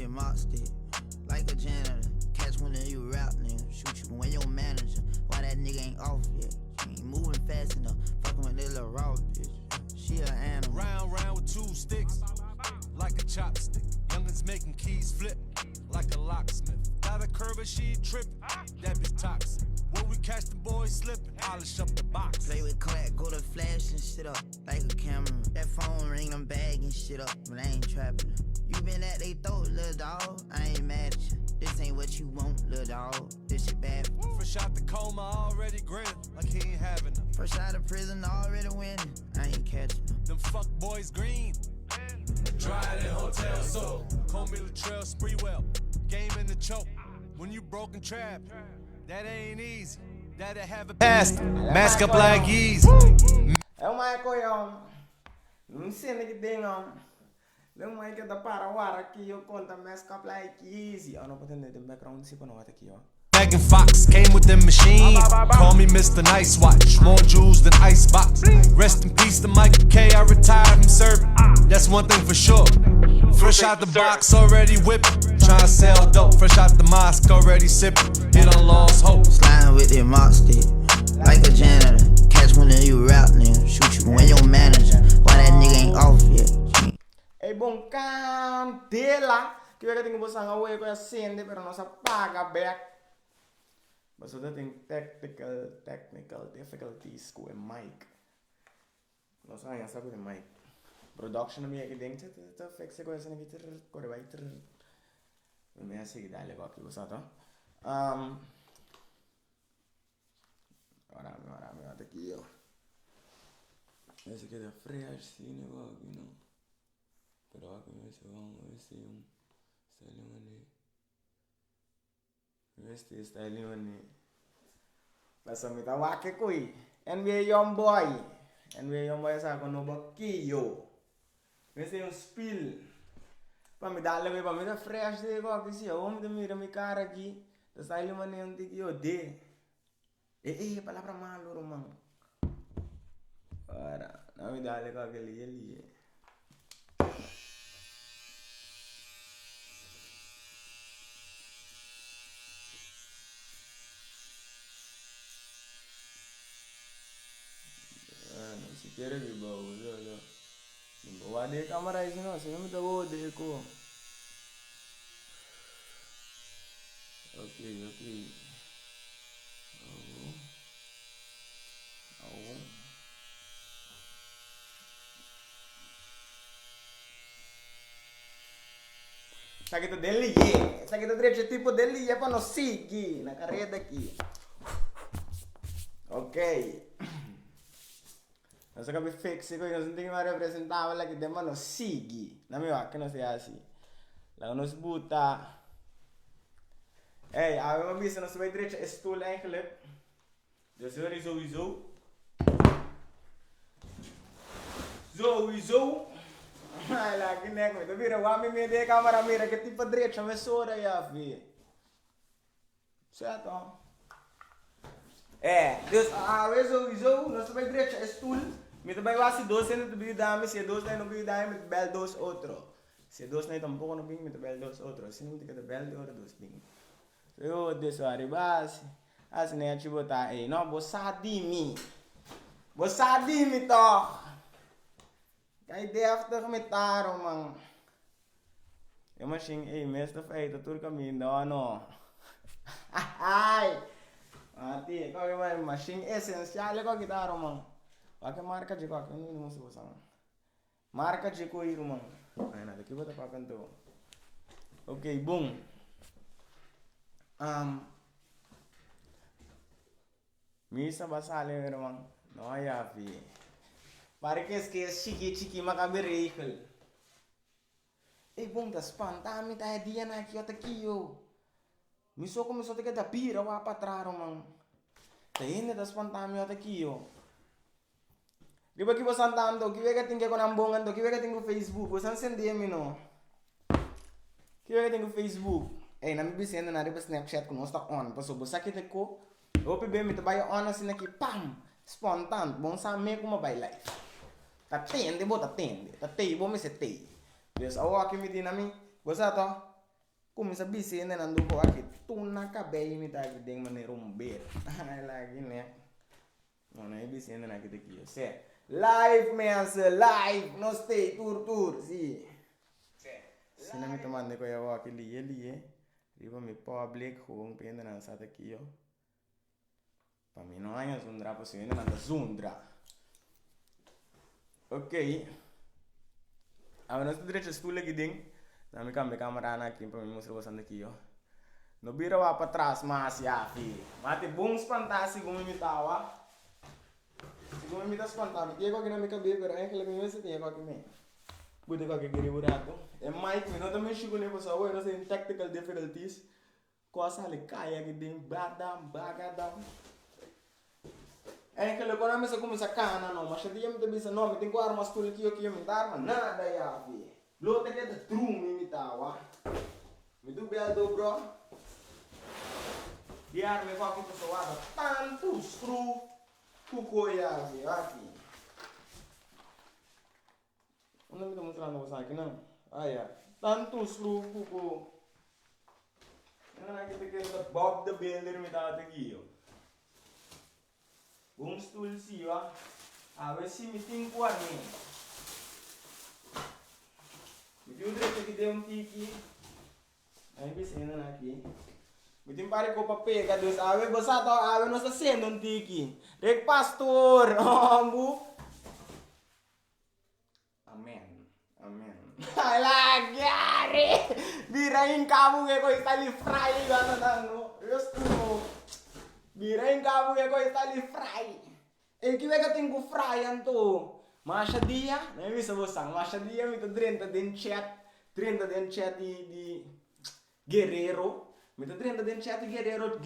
your mop stick. Like a janitor. Catch one of you rap niggas. Shoot you when your manager. Why that nigga ain't off yet? She ain't moving fast enough. Fucking with this little raw bitch. She an animal. Round with 2 sticks. Like a chopstick. Youngins making keys flip. Like a locksmith. Got a curve she trip. That bitch toxic. When we catch the boys slipping, polish up the box. Play with clack, go to flash and shit up like a camera. That phone ring, I'm bagging shit up, but I ain't trapping. You been at they throat, little dog. I ain't mad at you. This ain't what you want, little dog. This shit bad. Fresh out the coma, already grinning like he ain't having them. Fresh out of prison, already winning. I ain't catching them. Them fuck boys green. Dried in hotel soap. Call me Latrell Spreewell. Game in the choke. When you broken trap, that ain't easy. That'll have a past. Mask up like easy. É uma coisa, não sei nem que tem, não é que dá para o ar aqui, eu conto mask up like easy. Eu não posso entender o background se não aqui, ó. Megan Fox came with them machine. Call me Mr. Nice Watch. More jewels than Icebox. Rest in peace to Michael K. I retired from serving. That's one thing for sure. Fresh out the box, already whipping. Tryna sell dope. Fresh out the mosque, already sipping. Hit on lost hope. Sliding with your mop stick. Like a janitor. Catch one of you rap niggas. Shoot you when your manager. Why that nigga ain't off yet? É bom cantela. Que eu tenho que você não vai acender, pero não se apaga back. Mas eu tenho technical difficulties com o mic. Não sei, sabe o mic. Production minha que tem que fixe com essa aqui, corre vai ter. Minha seguida ali aqui, você tá? Ora, aqui ó. Esse aqui é fresh, sim, não. Pero aqui vamos ver se styling ali. Este styling ali. Passa me tá wake kui. NBA Young Boy sa kono bakio. Esse spill. Para me dar leve para me dar fresh de qualquer se eu me mira minha cara aqui. Da styling ali onde que eu de. Palavra malo, romão. Ora, não me dá leve com aquele ali. Quiere que bawa de cámara eso no, si no me tengo de eco. Okay. Sakit dele ye. Sakit direito tipo dele ye para não seguir na carreira daqui. Ok. Nós acabamos de fixar que nós não temos mais representável aqui, mas não sigue. Na minha que não sei assim. Lá nós buta. Hey, a minha vista nós vai direito stoel eigenlijk. Dus er is sowieso. Ai lá que nego, tu vira o homem me de câmera mira que tipo direito, mas só daí a ver. Certo? Dus a vez sowieso nós vai direito stoel. Me também vai se dois não te dá, se dois não me dá, me bel dois outro. Se dois não tampouco não bem, me bel dois outro. Se não te quer bel outro dois bem. Eu desse arribas, assim nem a te botar aí, não, você sabe to. A ideia after me taro, man. Eu machine, mestre feito tudo caminho, não. Ai. Ati, kau yang machine essencial kau kita romang. Pakai marca je kau, ini musuh sama. Marca je kau romang. Ay na, kita buat apa kan tu? Okay, boom. Misa basale romang. No ya fi. Parece que chiqui macabere ikal. Boom, das pantami tayo dia na kyo. Miso te que da pira wa patraro man. Taine das pantami ata kiyo. Di ba kibo santando, kiwe ka tingke ko nambongan to, kiwe ka tingko Facebook, wasan sendie mi no. Kiwe ka tingko Facebook. Nami bisenda na riba Snapchat ko no stock on, paso bosa kita ko. Opi be mi tabaya on na sinaki pam. Spontan, bom sa me ko mabay life. Tatende bo tatende. Tatei bo mi se tei. Des awa kimi dinami. Bosa to. Come sa bisene nando ko aqui tuna cabelo me tá aqui dentro maneira beer. Ai lagi né. Não é bisene na aqui aqui. Se live mensa live no stay tour si. Sina mi teman ko ya aqui liye. Riba mi public home pende na sa aqui yo. Pa mi no anya zundra pa sine na zundra. Ok. Agora nós direito estule aqui dentro. Na minha câmera aqui para me mostrar bastante aqui, ó. No biro lá para trás, mas já, fi. Mate bons fantástico como me tava. Como me tá espantado. Tinha aqui na minha cabeça, pero aí que ele me disse tinha aqui me. Bude ko aqui giri buraco. É Mike, me não também chegou nem para hoje, não sei technical difficulties. Coisa ali cai aqui dentro, bagadam. É que ele quando me sa começa cana não, mas dia me bisa não, me tem que armar tudo aqui eu me dar, mas nada ya, fi. Lote que é de true me tawa. Me do bel do bro. Biar me aqui pessoal, tanto screw kukoya aqui. Não me tá mostrando você aqui não. Ah ya, tanto screw kuko. Não é que pequeno Bob the Builder me tá aqui ó. Vamos tool si ó. A ver se me tem quase. Video direito aqui deu tiki. Aí bisa aqui. Bitin pare ko papel dos awe basa to awe no sa sendo tiki. Rek pastor. Bu. Amen. Lagi are. Birain kamu ke ko istali fry gana nano. Restu. Birain kamu ke ko istali fry. Kiwe ka tingku fry anto. Masha dia, não bisa bosang. Masha dia itu 30 den chat di Guerrero. Mito 30 den chat di Guerrero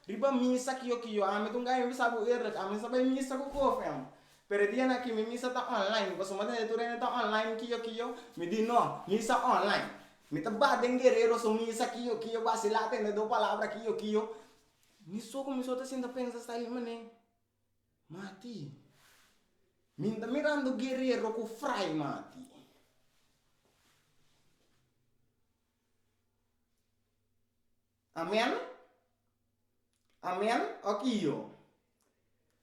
riba misa kiyo. Ame tu ngai bisa bu ame sabai misa ko fam. Pero dia na kimi misa ta online. Ko sumata itu rene ta online kiyo. Mi di no, misa online. Mito ba den Guerrero so misa kiyo basilate na do palabra kiyo. Miso ta sinta pensa style mane. Mati. Minta mirando Guerrero ku fry mati. Amen? Okio.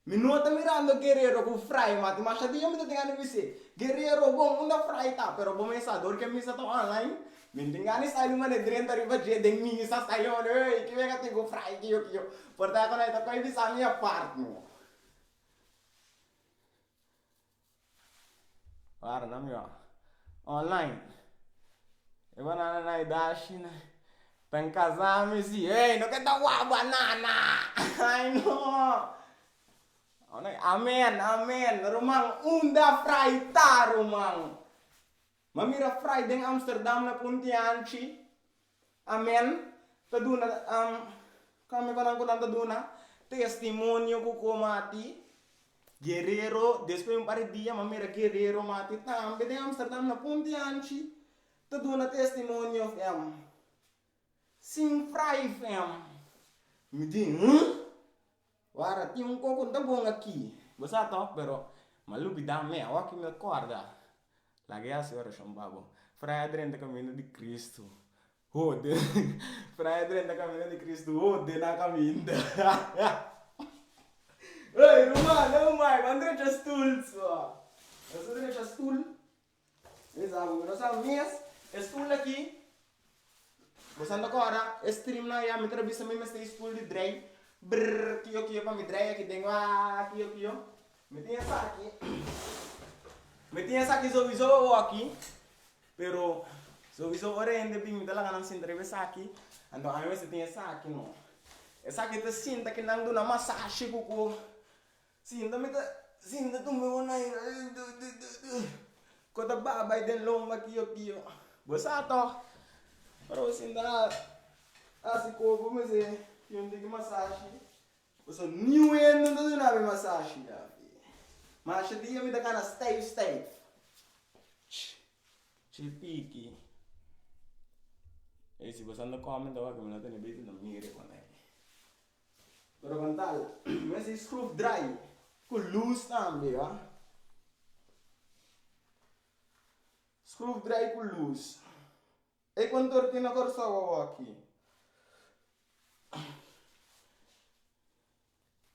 Minuta mirando Guerrero ku fry mati. Masya dia minta tinggal bisi. Guerrero bom unda fry ta. Pero bom dor que misa to online. Mintingani style mana drenta riba je deng misa style mana. Kiwe kati ku fry kiyo. Porta ko na ito ko bisa mi apart mo. Para na meu online. Eu vou na idade né. Pen casar me si, ei, não quer dar uma banana. Ai no. Amen. Rumang unda fraita rumang. Mamira fry deng Amsterdam na puntianchi. Amen. Taduna kami parang ko taduna. Testimonio ko mati. Guerrero, después un par de días, mamera Guerrero mati tambe de Amsterdam na punti anchi. Todo na testimonio fam. Sing fry fam. Me di, Wara ti un coco da bom aqui. Você to, pero malupi da me, o que me acorda. La guia senhora chambabo. Fray adrente caminho de Cristo. Ode. Fray adrente caminho de Cristo. Ode na caminho. Hey, rumah, André já stool só. André já stool. Exato, nós sabemos, stool aqui. Você anda agora, stream na ya, me entrevista mesmo este stool de drei. Brrr, kiyo para me drei aqui dentro, kiyo. Me tinha essa aqui, sowieso aqui. Pero, sowieso orende bem, me dá lá na entrevista aqui. Então, a mim você tem essa aqui, não. Essa aqui te sinta que não dá na massagem, cuco. Sinta tu meu na kota babay den lomba kiyo. Basta to. Pero sinta asiko bumeze yung digi massage. Basta new end no na be massage da. Mas dia me da kana stay. Chipiki. Si basta no comment daw que me não tem bem no mire com ele. Pero con tal, me si screw dry. Con loose também, ó. Screw dry com loose. E quando torti na corsa aqui.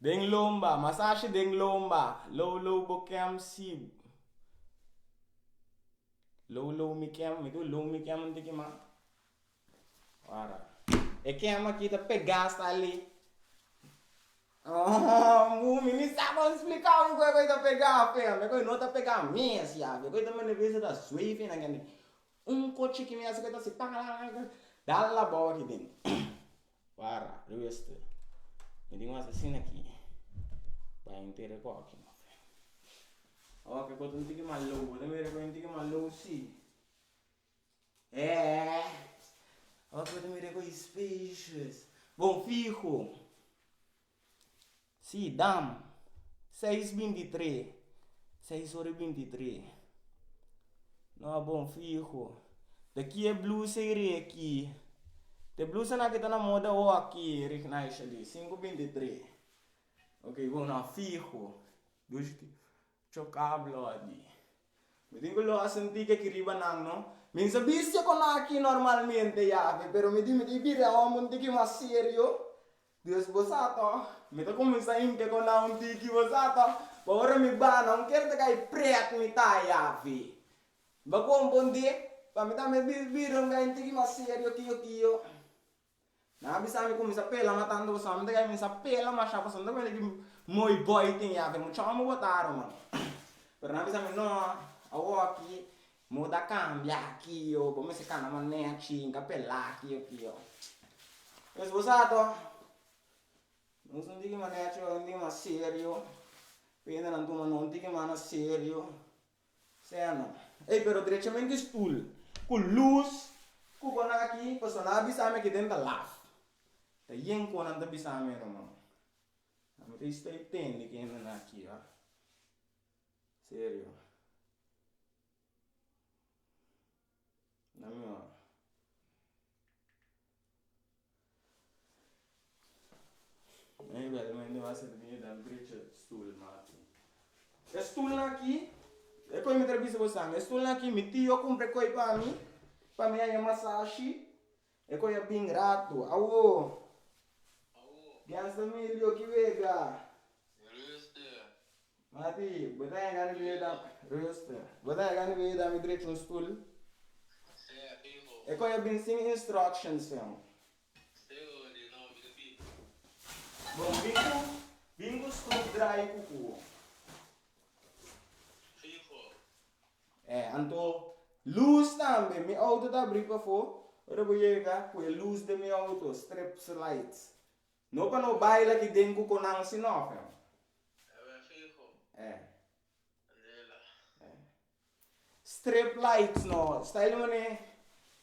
Deng lomba, massage deng lomba. Low bokem sib. Low mikem, itu low mikem nanti kima. Ora. E kem aqui tá pegar ali. Oh, me sabe explicar o que é que pegar, fé. Me coi não tá pegar minha, se a. Me coi também levei da swift na gani. Coche que me hace que tá se paga. Dá lá boa aqui dentro. Para, resto. Me diga uma assassina aqui. Vai inteira com aqui, meu filho. Ó, que eu tô não mais louco. Também eu não tenho mais louco, sim. Ó, que eu também com spacious. Bom, fico. Sim, dam. 6:23. 6:23. Não, bom, fico. Daqui é blue serie aqui. De blusa na kita na moda o aqui, recognize ali, 5:23. Ok, bom, na fijo. Dus chocablo ali. Me digo lo asenti que riba nang no. Min sabisya ko na aqui normalmente ya, pero me di bira o mundi que mais sério. Deus bosato. Me to começa in que ko na un tiki bosato. Ora mi bana, non quero che preat mi ya vi. Ba ko un bondi, pa me ta me bira un gain tiki mais sério kio. Na bisa mi kumisa pela matando sa mende kay misa pela masha pa sonda kay moi boy ting ya ve mo chama mo botaro man. Pero na bisa mi no awo aqui muda cambia aqui yo come se cana man ne cinga pela aqui yo. Es bosato. Non sono di che man ne c'ho ndi ma serio. Pena non tu man non di che man serio. Seno. Però direttamente stool. Con luz. Con aqui, persona bisa mi che dentro laugh. Da yen ko nan da bisa me no. Am te stai tendi che non aqui, va. Serio. Na mio. Ei, velho, mas não vai ser de dar brecha stool mati. É stool aqui. É coi me trebisa você, é stool aqui, me tio compre coi para mim aí massagem. É coi bem grato. Awo. Gansa milho que vega. Mati, botei gani veda. Rooster. Botei gani veda me direito no stool. É coi bem sem instructions, fam. Bom, bingo stool dry kuku. Anto luz também, meu auto tá abrindo para fora. Ora vou chegar com a luz de meu auto, strips lights. Não para não baila que dentro com não se não, fam. Strip lights no, style mo ne,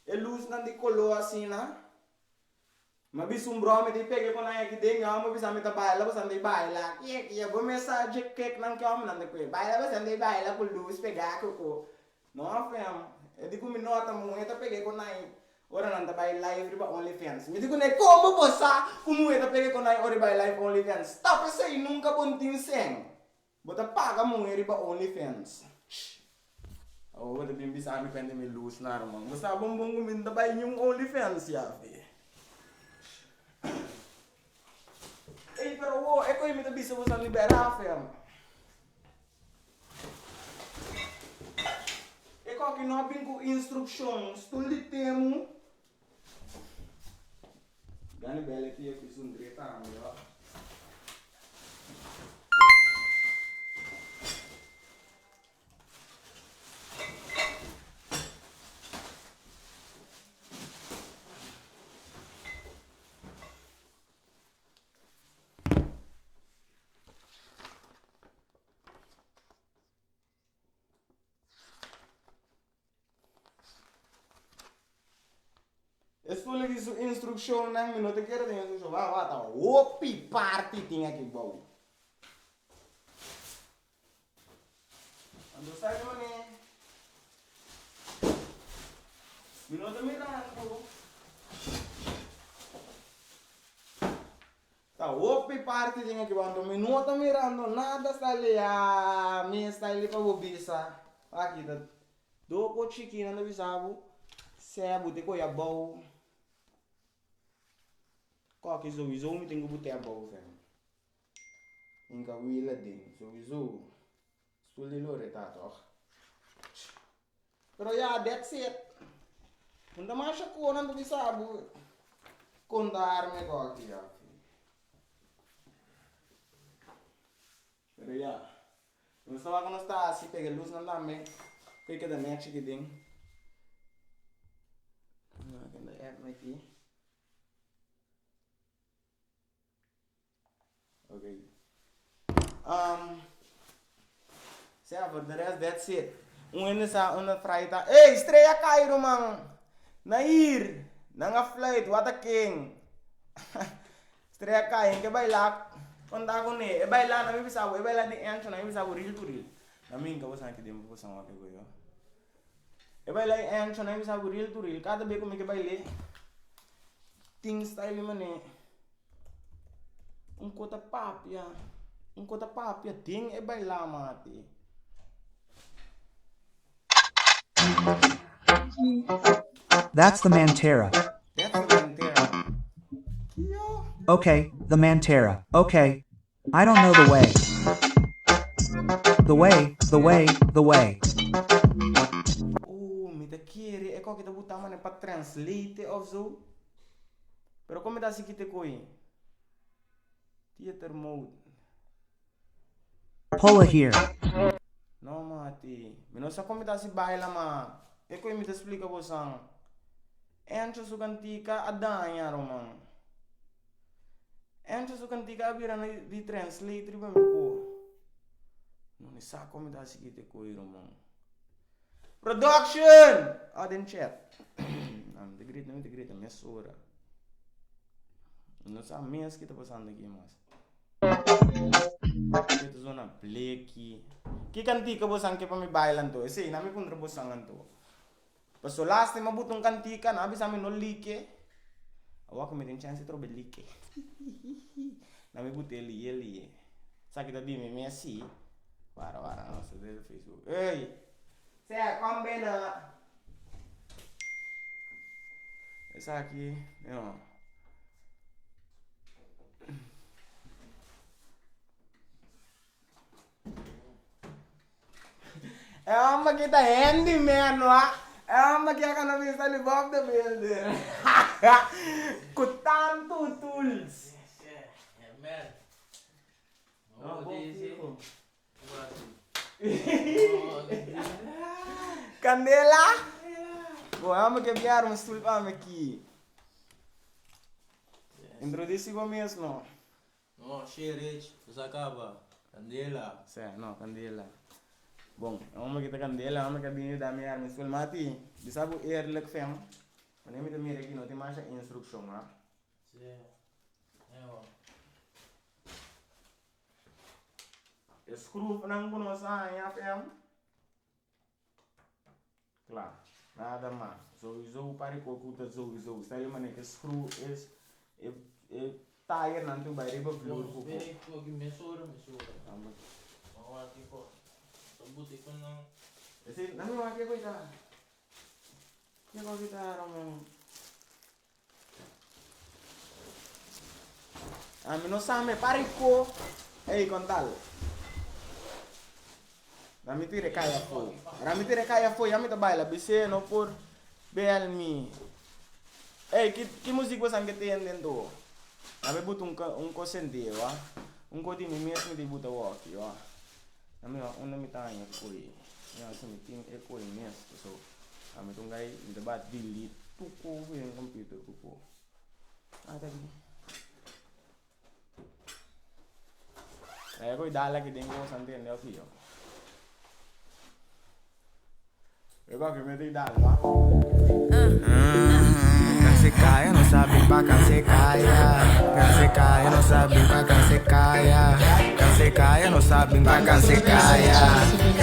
a luz não de color assim na. Mas um brome de pegar com na que dentro, mas bisa meta baila, bisa de baila. Que vou mensagem que não que homem não de coisa. Baila, bisa de baila com luz pegar com. Não, fam. Eu digo me nota muito, peguei com na. Ora não tá by live riba OnlyFans. Me digo ne como você, como eu tá peguei com na ora by live OnlyFans. Tá pensei nunca bontinho sem. Bota paga mo riba OnlyFans. Oh, bota bim bisa me pende me luz na irmão. Você bom minta by yung OnlyFans ya, fi. Pero é que eu me bisa você liberar, fam. É que não vem com instruções, tudo de temo. Gani bela aqui eu fiz direito, ó. Estou lhe dizendo instrução, não me te quero ter instrução. Vai, tá. Opi party tinha que bom. Ando sai de mané. Me não te mirando. Tá, opi party tinha que bom. Me não te mirando nada está ali. Ah, me está ali para bobisa. Aqui tá. Do chiquinho no bisabo. Saya bute ko ya bau. Kok que sowieso me tenho bute a bau, velho. Inka wila din, sowieso. Stulilo reta toch. Pero ja, that's it. Não mais a cor não bisa abu. Contar me kok ya. Pero ja. Não estava quando está assim, pega luz não dá me. Que da match que ding. Não, que da app aqui. Okay. Saya for the rest that's it. Ini sa una fraita. Hey, estreia Cairo man. Nair, nanga flight, what a king. Estreia Cairo, que bailak. Konta ko ni, baila na mi bisa wo, baila di entro na mi bisa wo real to real. Namin ka bosan que demo bosan wa ke go yo. Baila entro na mi bisa wo real to real. Cada be ko mi ke baile. Ting style mane. Um kota papia. Um kota papia ting e baila mati. That's the Mantera. That's the Mantera. Yo. Okay, the Mantera. Okay. I don't know the way. The way, the way, the way. Me te quiere. Ecco che devo tamane pa translate of zo. Pero come da si kite koi? Theater mode. Pull it here. No mati. Mino sa come da si baila ma. Ecco mi te explica bosang. Entro su cantica adanya romang. Entro su cantica abira di translate riba mi ko. Non sa come da si kite koi romang. Production! Den chat. The great, mesura. Não sabe mesmo que tá passando aqui, mas. Ito zona pleki. Que cantica bosang que para me bailan to? Esse na me contra bosangan to. Paso last time mabutong cantica na bisa me no like. Awa ko me tin chance trobe like. Na me bute eli. Sa kita di me Messi. Para nossa do Facebook. Ei. Saya combina. Essa aqui, não. É uma que tá handyman lá. É uma que a na vista ali Bob the Builder. Com tanto tools. É, man. Não, bom. Candela? Bom, é uma que vieram um stool para aqui. Introduce você mesmo. No, Sherich, Zakaba, Candela. Sim, não, Candela. Bom, é uma que tá Candela, é uma que vem da minha arma. Stool mati, bisa bu eerlijk fem. Quando eu me mira aqui, não tem mais instrução, né? Sim. É, ó. Screw nang kuno sa ya fem. Claro, nada mais. Sowieso pare com o sowieso. Style mane que screw is tire nanti by river blue. Bem, tu aqui mesura. Ó, aqui pô. Sabuti ko nang. Esse nami mo aqui coisa. Que coisa ramon. Amino same pare ko. Ei contal. Rami tire kaya foi, a mita baila, bise no por belmi. Ei, que música você que tem dentro? Rami buta um cosente, ó. Um codi me mesmo de buta walk, ó. Rami uma mitanha foi. Eu assim me tem é coi mesmo, so. Rami tungai de bat delete tuko em computer tuko. Ah, tá aqui. É coi dala que tem com sante né aqui, ó. Eu gosto de meter dado, ó. Cansecaia, não sabe pra cansecaia. Cansecaia, não sabe pra cansecaia. Cansecaia, não sabe pra cansecaia.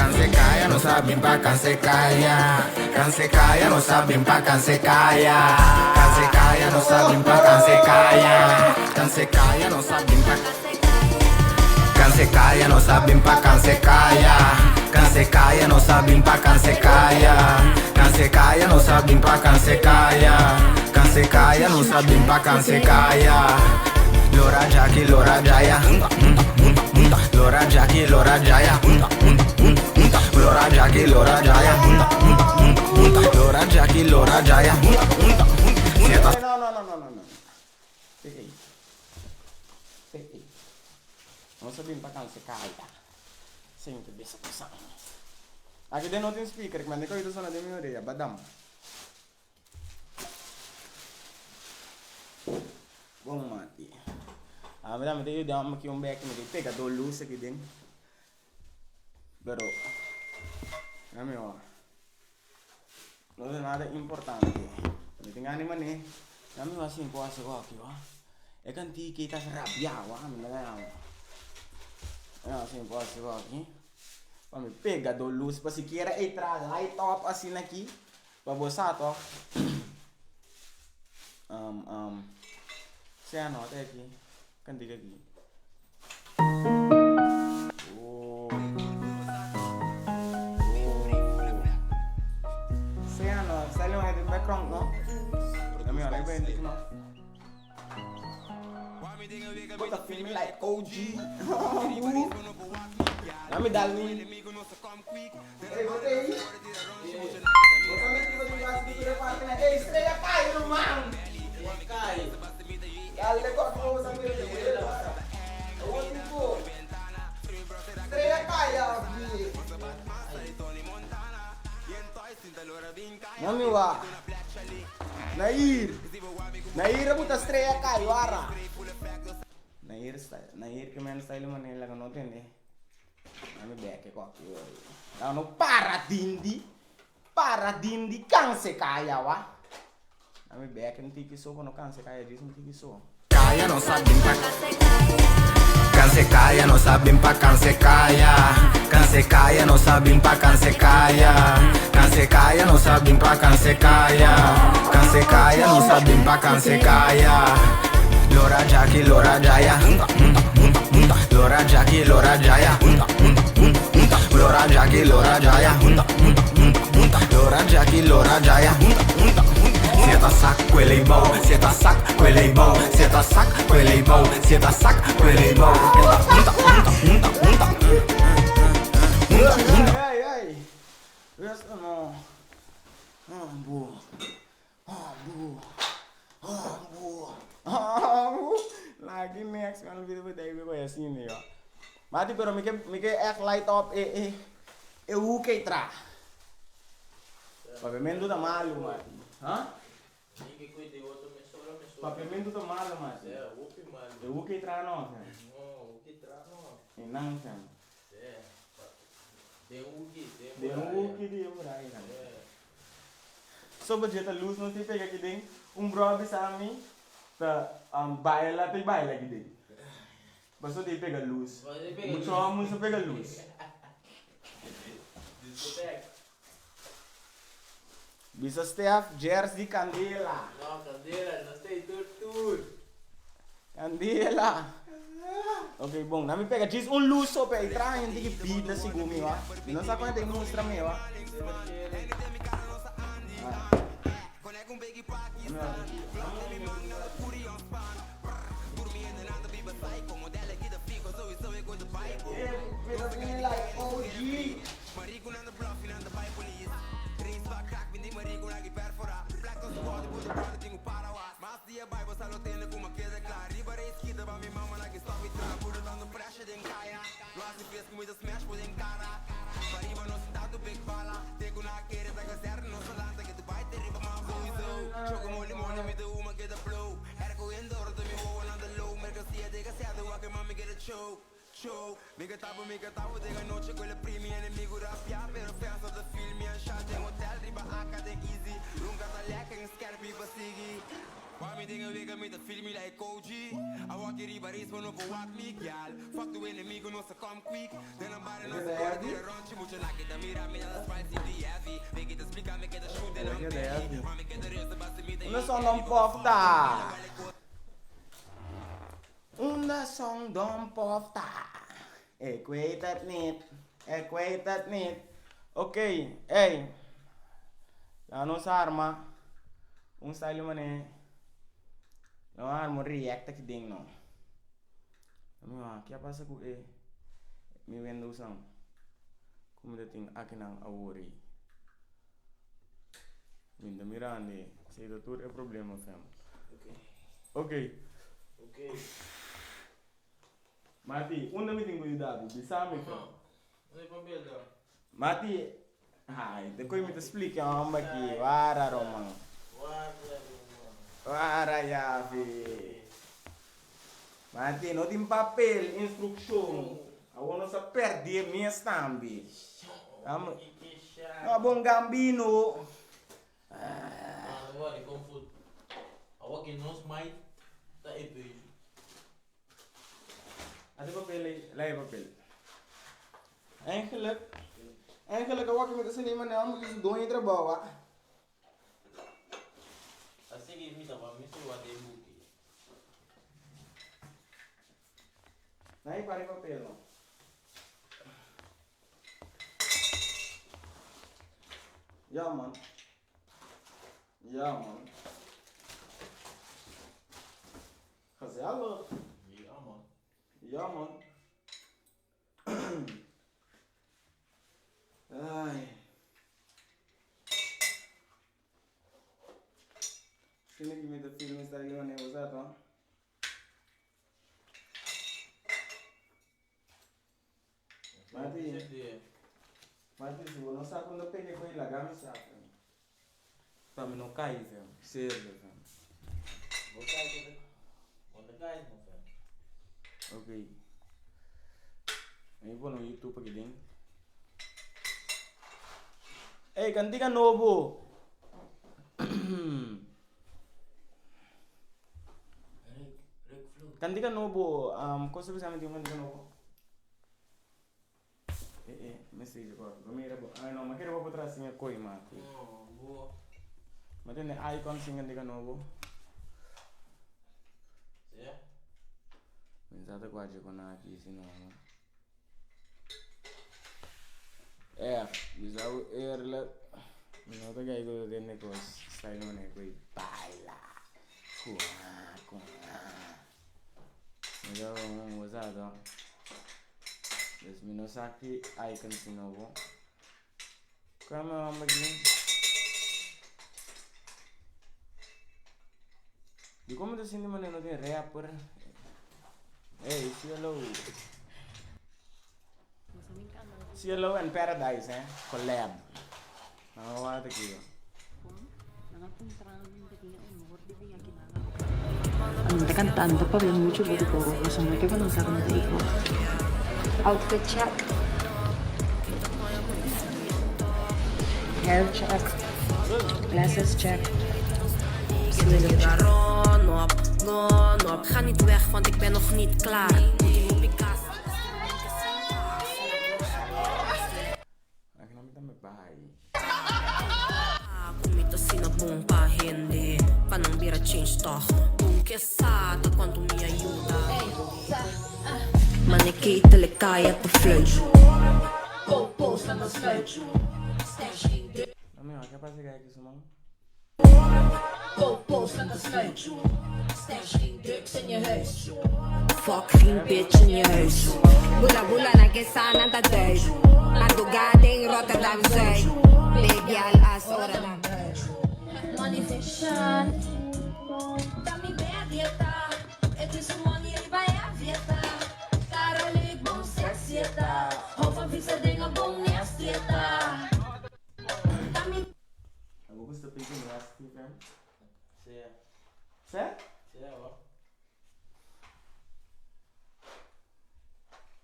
Cansecaia, não sabe pra cansecaia. Cansecaia, não sabe pra cansecaia. Cansecaia, não sabe pra cansecaia. Cansecaia, não sabe pra cansecaia, não sabe pra cansecaia. Cansecaia, não sabe pra cansecaia. Cansecaia, não sabem pra cansecaia. Cansecaia, não sabem pra cansecaia. Lora Jack, Lora Jaya. Lora Jack, Lora Jaya. Lora Jack, Lora Jaya. Lora Jack, Lora Jaya. Não. Peguei. Não sabia pra cansecaia. Sempre dessa posição. Aqui dentro não tem speaker, mas nem que eu estou sonando de minha orelha, badam. Bom, mati. Madame, eu dei aqui back, me pega do luz aqui dentro. Pero, ó, não é nada importante. Não tem anima nem. Kami assim posso aqui, ó. É que antigo que está rabiado, ó, me dá não. Assim posso aqui. Vamos pegar do luz para se queira entrar light top assim aqui para botar to. Saya nota aqui. Kan diga aqui. Saya nota, saya não é do background não. Kami olha bem aqui não. Bota filme like OG. Kami dali. Estrela cai, irmão! Cai! Dale, corpo, sa mira, Estrela cai, aqui! Nami wa! Nair buta estrela cai, wara! Nair que men style man nila não entende. Nami back ko aqui. Não para dindi canse caia wa. Nami back não tiki so no canse caia disso não tiki so. Caia não sabem pra cansecaia, não sabem pra cansecaia. Cansecaia, não sabem pra cansecaia. Cansecaia, não sabem pra cansecaia. Cansecaia, não sabem pra cansecaia. Lora Jack, Lora Jaya. Lora Jack, Lora Jaya. Lora Jack, Lora Jaya. Lora Jack, Lora Jaya. Senta saco, ele é bom. Senta saco, ele é bom. Senta saco, ele é bom. Senta saco, ele é bom. Ai. Essa não. Lagi next kan video daí eu conheço assim, ó. Mas pero me que act light up o que tra. Pavimento tá malo, mano. Hã? Ninguém cuida de outro, me sobra. Pavimento tá malo, mano. O que mal? O que tra não, cara. Não, o que traz não. E não, cara. Tem o que de por aí, cara. Sobre a luz não te pega aqui dentro. Brother sabe tá baila aqui dentro. Mas só te pega luz. Muito homem só pega luz. Bisa Steph, Jersey, Candela. Não, Candela, não tem tudo. Candela. Ok, bom, na me pega diz luz só para entrar em que vida segundo eu, não sabe quando tem mostra meu, Mica tavo, dega noche con le primi enemigo raffia. Pero penso da film e shot em hotel, riba AK tem easy. Nunca tá leca em scarpi pra seguir. Why me think we can make the film like OG? I walk in riba race, but no for walk me, gal. Fuck the enemigo, no se come quick. Then I'm body, no se body, tira ronchi. Mucho like it, mira, me da spicy, the heavy. Make it a speaker, make it a shoot, and I'm ready. Why me get the real, basta me, Una song don't pofta. Una song don't pofta. Equated need. Ok, hey. Ya no sa arma. Style mané. No arma react aqui dentro não. Que passa com me vendo usam. Como de tem aqui não awori. Minda mirande, sei doutor é problema fam. Ok. Mati, onde me tem cuidado? Bisame fam. Onde papel da? Mati, ai, depois me te explica uma aqui, vara romang. Vara ya fi. Mati, não tem papel, instrução. Agora não se perde minha stambi. Não bom gambino. Agora, confuso. Agora que nós mais tá aí beijo. Ada papel aí, lá é papel. Eigenlijk wat ik met de cinema nou moet je doen in de bouw. Assim que me tava me sua de buki. Não para papel não. Ja man. Gezellig. Ja man. Ai. Sino que me da filme está ali onde eu usava? Mati, se você não sabe quando eu peguei com ele, lá me sabe. Para mim não cair, velho. Sério, velho. Vou cair, quando cai, não faz. Ok. Aí vou no YouTube aqui dentro. Ei, cantiga novo. Cantiga novo. Cosa bisa metti un cantiga novo? Message agora. Gamira bo. Ah no, ma che devo potrà singa coi mati. No, boa. Ma tenne icon singa cantiga novo. Sì. Pensate qua c'è con aqui, se no. Bisau la. No te caigo de tenne cos. Stai non è qui. Baila. Qua. Yo usato. Des minosaki icon si novo. Come mamma di. Di come ti senti mano di rapper? Hey, CLO and Paradise, collab. What aqui? Andate cantando, poi abbiamo mucho di poco, insomma, che non sa come dico. Outfit check. Hair check. Glasses check. Slider check. Run op, ga niet weg, want ik ben nog niet klaar. Kumita sinabong pa hindi pa nang bira change talk. Kung kesata quanto mi aiuta. Maar ik eet de kaya te fluit. Amigo, que pasa que aqui sumang? Fuck geen bitch in je huis. Bula bula na kesana da thuis. Madrugada em Rotterdam Zuid. Big gal as Rotterdam. Money fashion. Dá-me bem a dieta. Eu disse money ele vai a vieta. Cara lig bom sexyeta. Hova visa denga bom nestieta. Aku gusto picking nasty, fam. Sì. Se? Sì, va.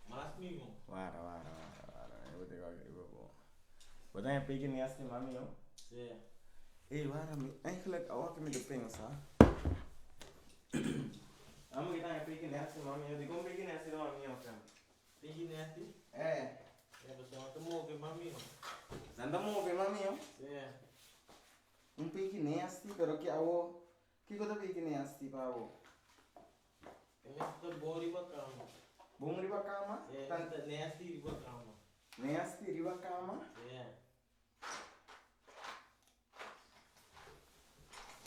Mas mimo. Wara. Eu vou ter que Wat je picking nasty, mami, yo? Sì. Hey, waarom? Eigenlijk, ook met de pingels, hè? Amo kita yang picking nasty, mami, yo. Di kom picking nasty, mami, yo, fam. Pigi nesti? Eh, Possiamo temo che mamino. Santa mo, mami, yo. Sì. Un picking nasty, pero que hago? Que cosa picking nasty, pavo? E messo buon riba cama. Bom riba cama? Sì, nesti riba cama. Nasty riba cama? Sì.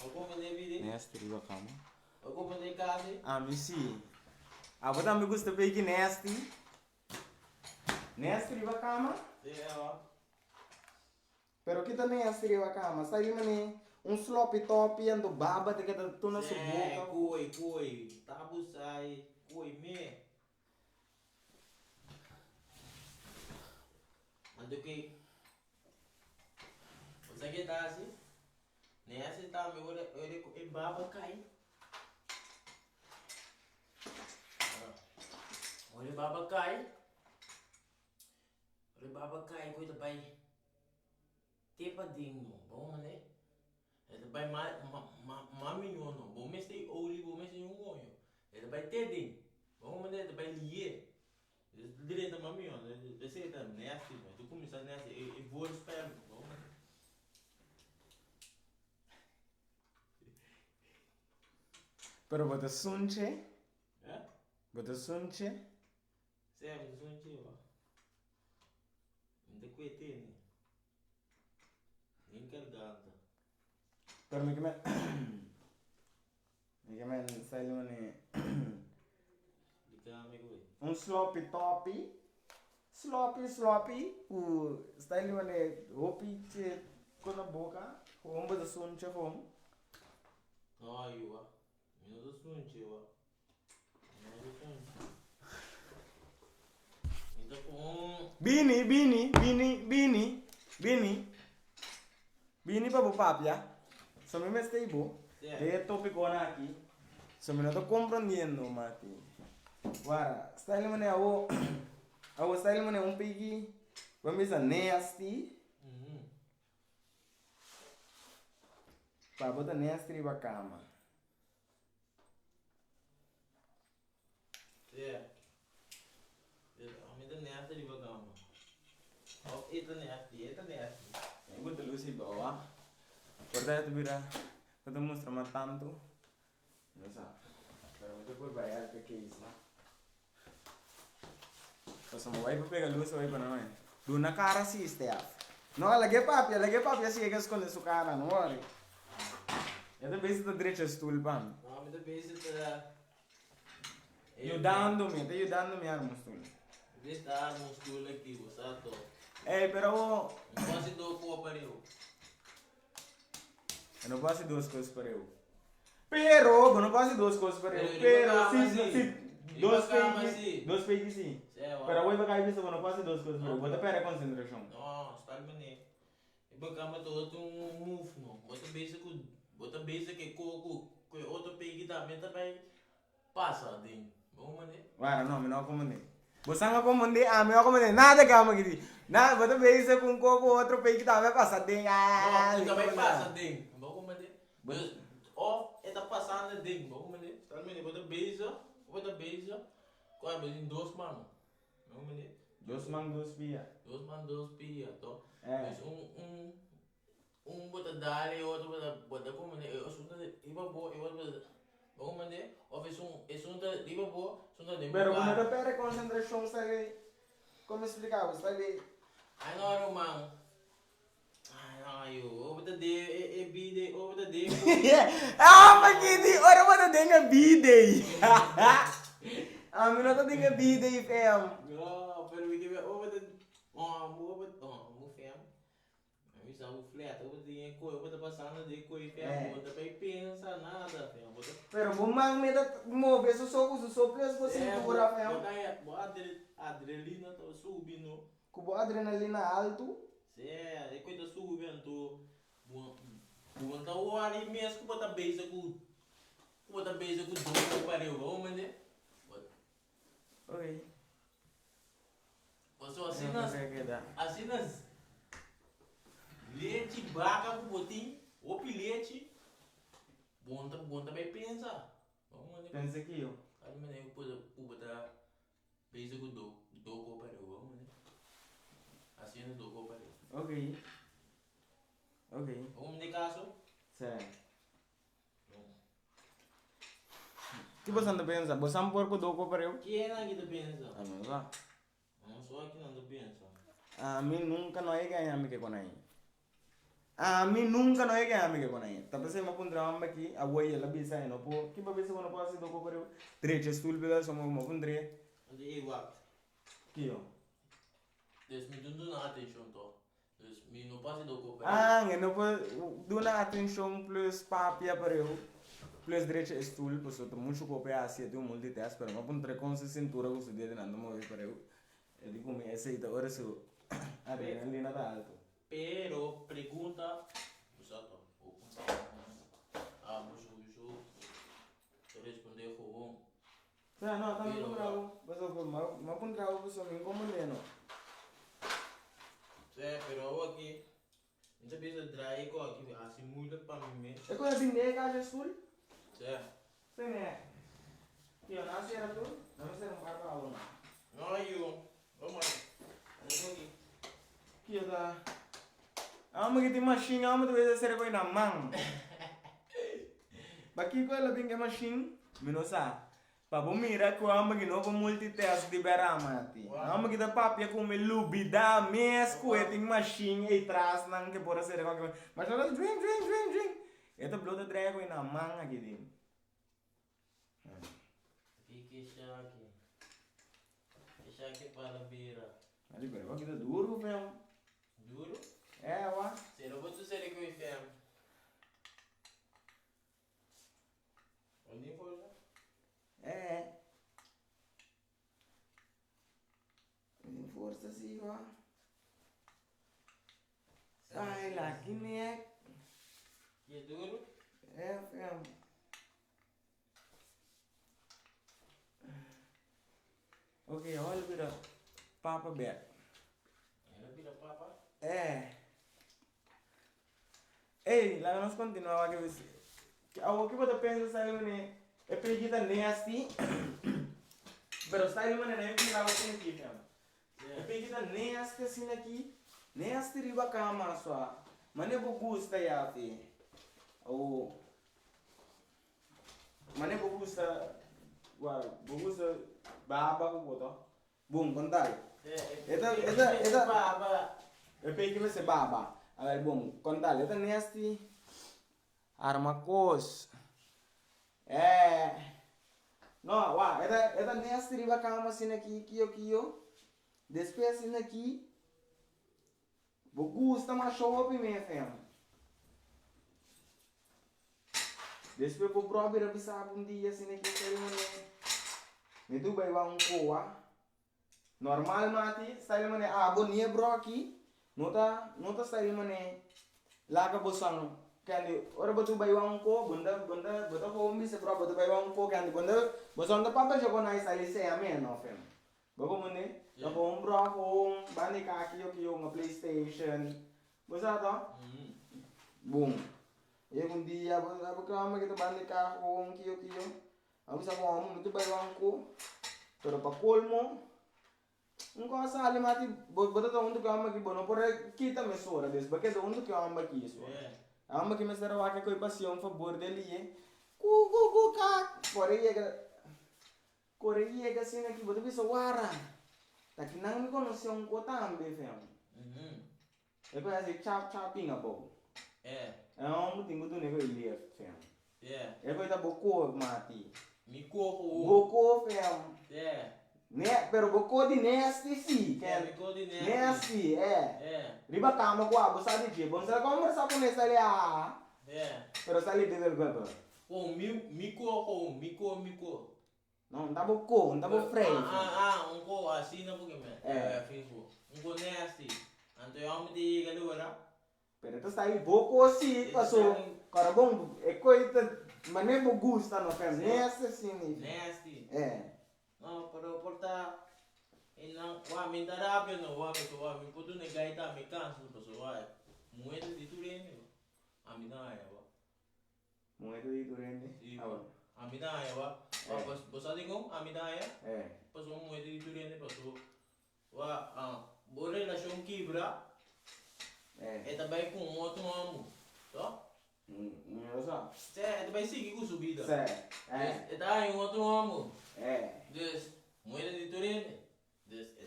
como de vida? Nasty riba cama. O como de casa? Me sim. Vou também gosta bem que nasty. Nasty riba cama. Pero kita nasty riba cama. Sai mani sloppy top ando baba te kita tu na subuka. Kui. Tabu sai, kui me. Ando que você que tá assim? Nessa tá me olha baba cai. Olha baba cai. Olha baba cai coisa bem. Tepa dingo, bom né? É bem mami não, bom mas tem oli, bom mas tem olho. É bem tedinho. Bom mas é bem lié. Direito da mami não, você tá nasty, mas tu começa nasty e vou esperar, bom. Pero bota sunche. É? Bota sunche. Sério, sunche, ó. Não tem coisa né? Nem garganta. Pero me kemen sai mani sloppy toppy. Sloppy. O style mani hopi che kona boca. Home bota sunche home. Ai, ó. Minuto sunche, ó. Então com Bini pa papia. So me stay bo. De topic ona aqui. So me não tô compreendendo, mati. Guarda, style mane awo style mane pigi. Vamos a nasty. Pa bota nasty riba cama. nasty di bagama. Oh, ito nasty. Bota Lucy bawa. Porta tu bira. Kita mostra mais tanto. Não sabe. Pero muito por bayar que é isso. Então mo vai pegar luz vai para nós. Do na cara se este af. Não, lagi papi assim que esconde sua cara, não worry. Eu também estou direito stool pan. Não, me base tá Ayudando-me armo stool. Está no stool aqui, você tô. Pero Quase do po para eu. Eu não faço duas coisas para eu. Pero, não faço duas coisas para eu. Pero, sim. Dois peitos sim. Pero, eu vou cair nisso, não faço duas coisas para eu. Bota pera concentração. Não, está bem. Eu vou cair todo um move, não. Bota base que coco, que outro peito também também passa dentro. Vamos né? Wara, não comandei. Você não comandei, eu comandei. Nada que eu aqui. Nada, bota base com coco, outro peito também passa dentro. Não, também passa dentro. Vamos né? Ó, está passando dentro. Vamos né? Está bem, bota base. Qual é bem duas mãos. Vamos né? Duas mãos, duas pia, to. Mas bota dali, outro bota como né? Eu sou iba boa, vamos né? Ou fez iba boa, de. Pero como da pera concentração sai como explicar, sai Ai não, irmão. Ai, eu bota de bide, bota de. Mas que ora bota denga bide. Não tá denga bide, fam. Não, pero we give over the move fam. Eu já o flat, eu tinha coisa, eu passando de coisa, fam, bota para pensar nada, fam. Pero bumang me da move so plus você segura, fam. Adrenalina tá subindo. Kubo adrenalina alto. É coisa subindo. Bom, tá o ar mesmo, bota base com do para eu, vamos né? Oi. Você assinas leite, vaca com botinho, ou pilete, bom também pensa. Vamos né? Pensa aqui, ó. Aí eu vou botar base com do para eu, vamos né? Assina do para eu. Ok. Vamos de caso? Certo. Que você anda pensa? Você não porco do para eu? Que é aqui da pensa? Não vai. Não só aqui não da pensa. Mim nunca não é ganhar me que com aí. A mim nunca não é que amiga com aí. Tá pensando que eu amo aqui, a boia ela bisa aí não pô. Que babisa quando posso do coco eu. Treche stool pela só uma pundre. Onde é igual? Que ó. Dus me doen atenção toch? Dus me não passa do corpo. Ah, não pô, do na atenção plus papia para eu. Plus treche stool, pois eu tô muito copo assim, tem multitask, pero não pundre com cintura com dedo não mover para eu. Ele começa aí da hora só. Adrenalina tá alto. Pero pergunta, usato. Mucho te responder com Não, tá muito bravo. Mas eu pun bravo por só me incomodando. Pero aqui, não sei se drai com aqui assim muito para mim. É coisa de nega já sul? Sim. Sim, né? Que eu nasci era tu? Não sei um carro aula. Não eu, vamos aqui. Que eu tá. Amo que tem machine, amo tu vez ser coi na mão. Baki ko labing que machine, minosa. Papo mira ko amo que novo multitask de beramati. Amo que da papia com me lubida, mes ko eting machine e tras nang que pora ser coi. Mas ela drink. Ito bloda drag ko na mão aqui din. Fique chaque. Chaque para beira. Ali pero kita duro mesmo. Duro? É, ó. Será você ser com o fem? Onde foi? É. Tem força assim, ó. Sai lá, que nem E é duro? é, fam. Ok, olha, vira papa bear. Ela vira papa? É. Ei, lá nós continuamos aqui. O que você pensa, sabe, né? É pegida nasty. Pero sabe, mano, não é que lá você aqui, fam. É pegida nasty assim aqui. Nasty riba cama só. Mas não gusta ya, fi. O Mas não gusta. Gusta baba ko boto. Bom, contar. Esta baba. Eu peguei que você baba. Agora, bom, contar. Esta nasty. Armacos. Não, uau, esta nasty riba cama assim aqui, kio. Depois assim aqui. Gusta mais show up me fam. Depois vou provar a pisar dia assim aqui cerimônia. Me tu vai um coa. Normal mati, cerimônia abonia bro aqui. Nota cerimônia. Lá que bosang. Kandi ora botu vai um co, bunda botu home se pro botu vai um co kandi bunda bosang da papa jogo na sai se amen no fam. Bago mune, na home bro home, bani kaki yo nga PlayStation. Bosa to? Boom. Um dia, aku kama kita bani ka home kiyo. Aku sa home itu bai wangku. Pero pa colmo. Unko asali mati boto to undu kama ki bono por kita mesora des, porque to undu kama ki isso. Amba que me será que coi passion favor dele. Ku ka. Correia assim aqui, boto bisa wara. Tapi nang mi kono siong kota ambe fam. É coisa assim, chopping abo. É um tingo do nego ele fam. É coisa boko mati. Mi corpo. Boko fam. Né, pero boko di nasty si. Mi corpo de Nasty, Riba kama ko abo sa di je. Bon sa conversa com essa ali Pero sa ali de bebo. Mi corpo. Não, tá boko, não tá bo frei. Um co assim não porque me. Fico. Um co nasty. Anto eu me diga agora. Pero tu sai boko si, passou. Cara bom, é coisa, mas nem bo gusta no fam. Nasty sim. Nasty. Não, pero porta inang me darabia no me puto negaita me canso pessoal. Moeda de turene. Aminaya wa. Moeda de turene. Aminaya wa. Bosa dingo aminaya. Paso moeda de turene paso. Boa relação quebra. Também com outro amo. Tá? Não só. Também seguir com subida. Tá em outro amo. Des, moeda de turene.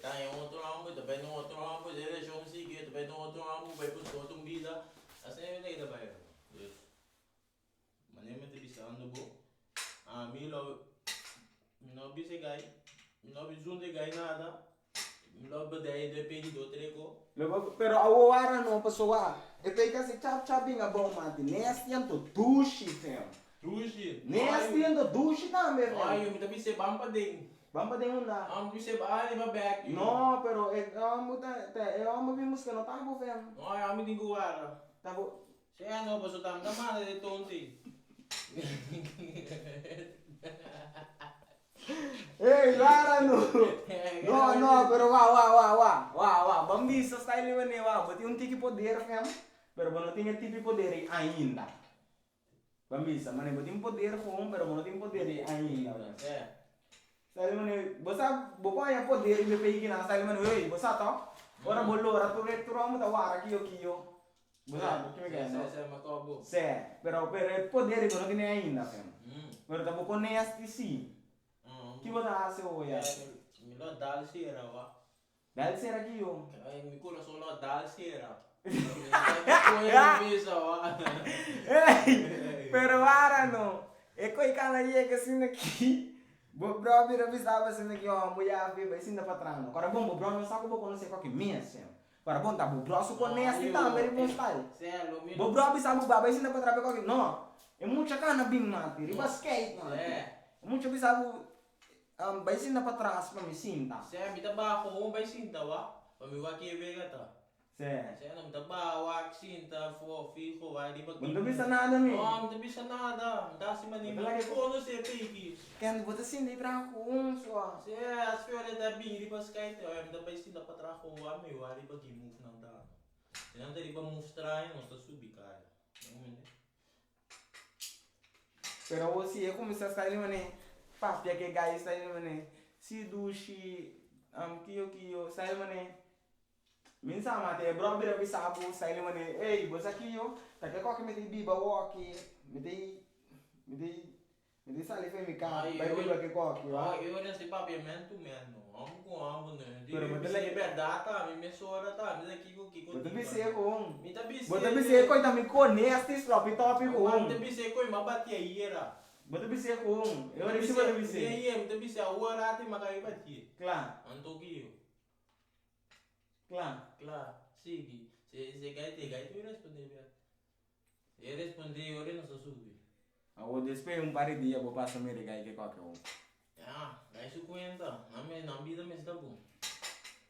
Tá em outro amo, também no outro amo, relação seguir, também no outro amo, vai buscar outra vida. Assim eu dei da bairro. Mas nem me bisa ando bo. Mi não bisa gai. Mi não bisa de gai nada. Mi não bedai de pedido treco. Pero awara no pessoa. E pega se chap inga bom mati. Nesti anto dushi fam. Dushi. Nesti anto dushi também fam. Ai, eu me também se bampa ding. Bamba tem una. Bisa ba ba back. No, pero amo vimos que no tabo fam. Ai, ami ding guara. Tabo. Saya no paso tam tamada de tonti. Ei, Lara no. No, pero wa. Bambisa style mane wa. Bati un tiki poder fam. Pero não tinha tipo poder ainda. Bambisa, mane bati un poder com, pero não tinha poder ainda. Style mane, bosa bopa poder e me na style mane, ei, bosa tá? Ora bollo, ora tu amo da wara kiyo. Bosa, que me ganha? Sé, pero poder não tinha ainda fam. Pero tabo com neste sim. Que você acha hoje? Mi lo dal sera wa. Dal sera aqui yo. Ai, mi culo solo dal sera. Mi bisa wa. Ei, pero ara no. E coi kana que assim aqui. Bo bro bira bisa assim aqui ó, mulher viva assim da patrão. Agora bom, bo bro não sabe como conhecer qualquer mês. Agora bom, tá bo bro su conhece também bom style. Bo bro bisa bo baba assim da patrão qualquer. Não. É muito cana bem mate, riba skate mate. É muito bisa bo vai sinta para trás para me sinta. Saya minta baho, vai sinta wa. Pamiwa que vega ta. Saya não minta bawa, sinta, fico, vai di bagi. Não bisa nada me. Oh, não bisa nada. Não se mani. Kono se peki. Kan bota sinta para só. Saya as fiore da bing di pas kait, oh, minta vai sinta para trás com wa, me wa di bagi move não dá. Não tem para mostrar, não está subir cara. Pero você é como se as caras mané. Papia que guys style mané. Si dushi kiyo style mané. Minsa mate bro bira bisabu style mané. Ei, bosa kiyo, tá que qual que me biba walk, me dei sale fe mi ca, vai biba que qual que. Eu não sei papia man to man. Amo com amo né. Pero mas ele é data, me sora tá, mas aqui com que. Bota bise com. Me tá bise. Bota bise com tá me conhece stop top com. Bota bise com mabati aí era. Bota bise com. Eu nem se bota bise. Iya, bota bise agora até magai bati. Claro. Antokio. Claro. Sigue. Se gai tu responder bem. Eu respondi, eu não sou subi. Eu despejo par de dia vou passar me gai que qualquer um. Ah, gai su cuenta. Não vida me está bom.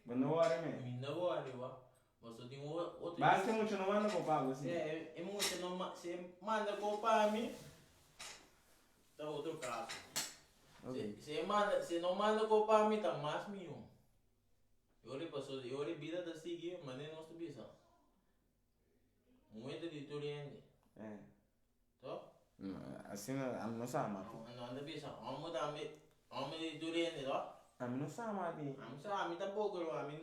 Não hora me. Minda hora, wa. Você tem outro. Mas tem muito não manda com pago assim. É muito não se manda com para mim. Tá outro caso. Okay. Se não manda com para mim tá mais mil. Eu vida da seguir, mas nem nós bisa. Muito de turiende. É. Tá? Assim não sabe. Não bisa. Amo de turiende, tá? Não sabe. Ami tampouco, ami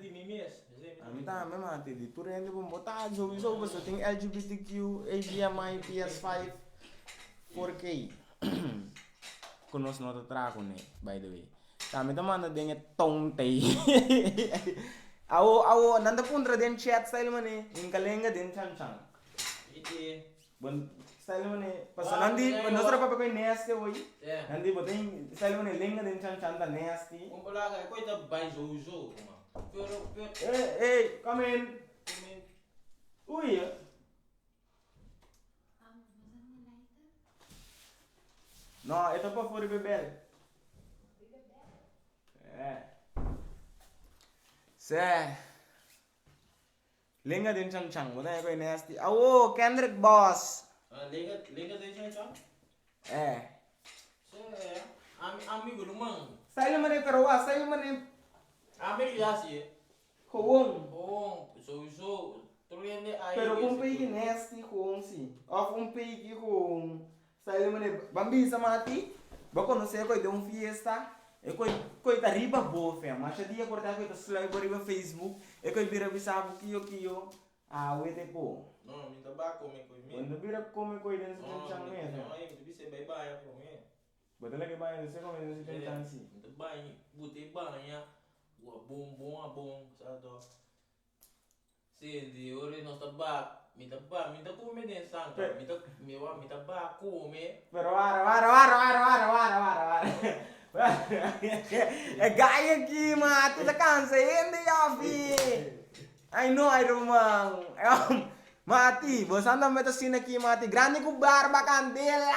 de mim mesmo. Ami também mate de turiende bom botar sowieso você tem LGBTQ, HDMI, PS5, 4K. Conosco não trago né, by the way. Kami teman ada yang tongtei. Awo nanda pundra den chat style mane, ingkalenga den chancang. Iti. Bon style mane, pas nandi nosra papa koi nasty hoy. Nandi botin style mane lenga den chancang da nasty. Kumpula ka koi ta bai zo kuma. Pero hey, come in. Uy. No, ito pa for bebel. Se Lenga din chang muna ko nasty. Awo, Kendrick boss. Lenga din chang? Se ami gulumang. Style man pero wa, style man Ami yasi. Huwong. So tuliende ay. Pero kung pigi nasty huwong si. Of kung pigi huwong. Style man bambisa mati. Bako no se ko de un fiesta. E coi ta riba bo fam, mas dia cortar coi ta slide por riba Facebook, e coi bira bisabu kiyo, wete ko. No, mi tabaco me coi me. Quando bira come coi den se chang me. No, ai mi se bye for me. Bota lagi bayar se come den se chang si. Mi tabai buti banha, bom, sa do. Sim, de hoje nós tá me tá come de sangue, me tá come. Pero wara. É gaya aqui, mate, tá cansando, Yafi. Ai, não, ai, romang. Mati, bosan na meta sine aqui, mati. Grande com barba candela.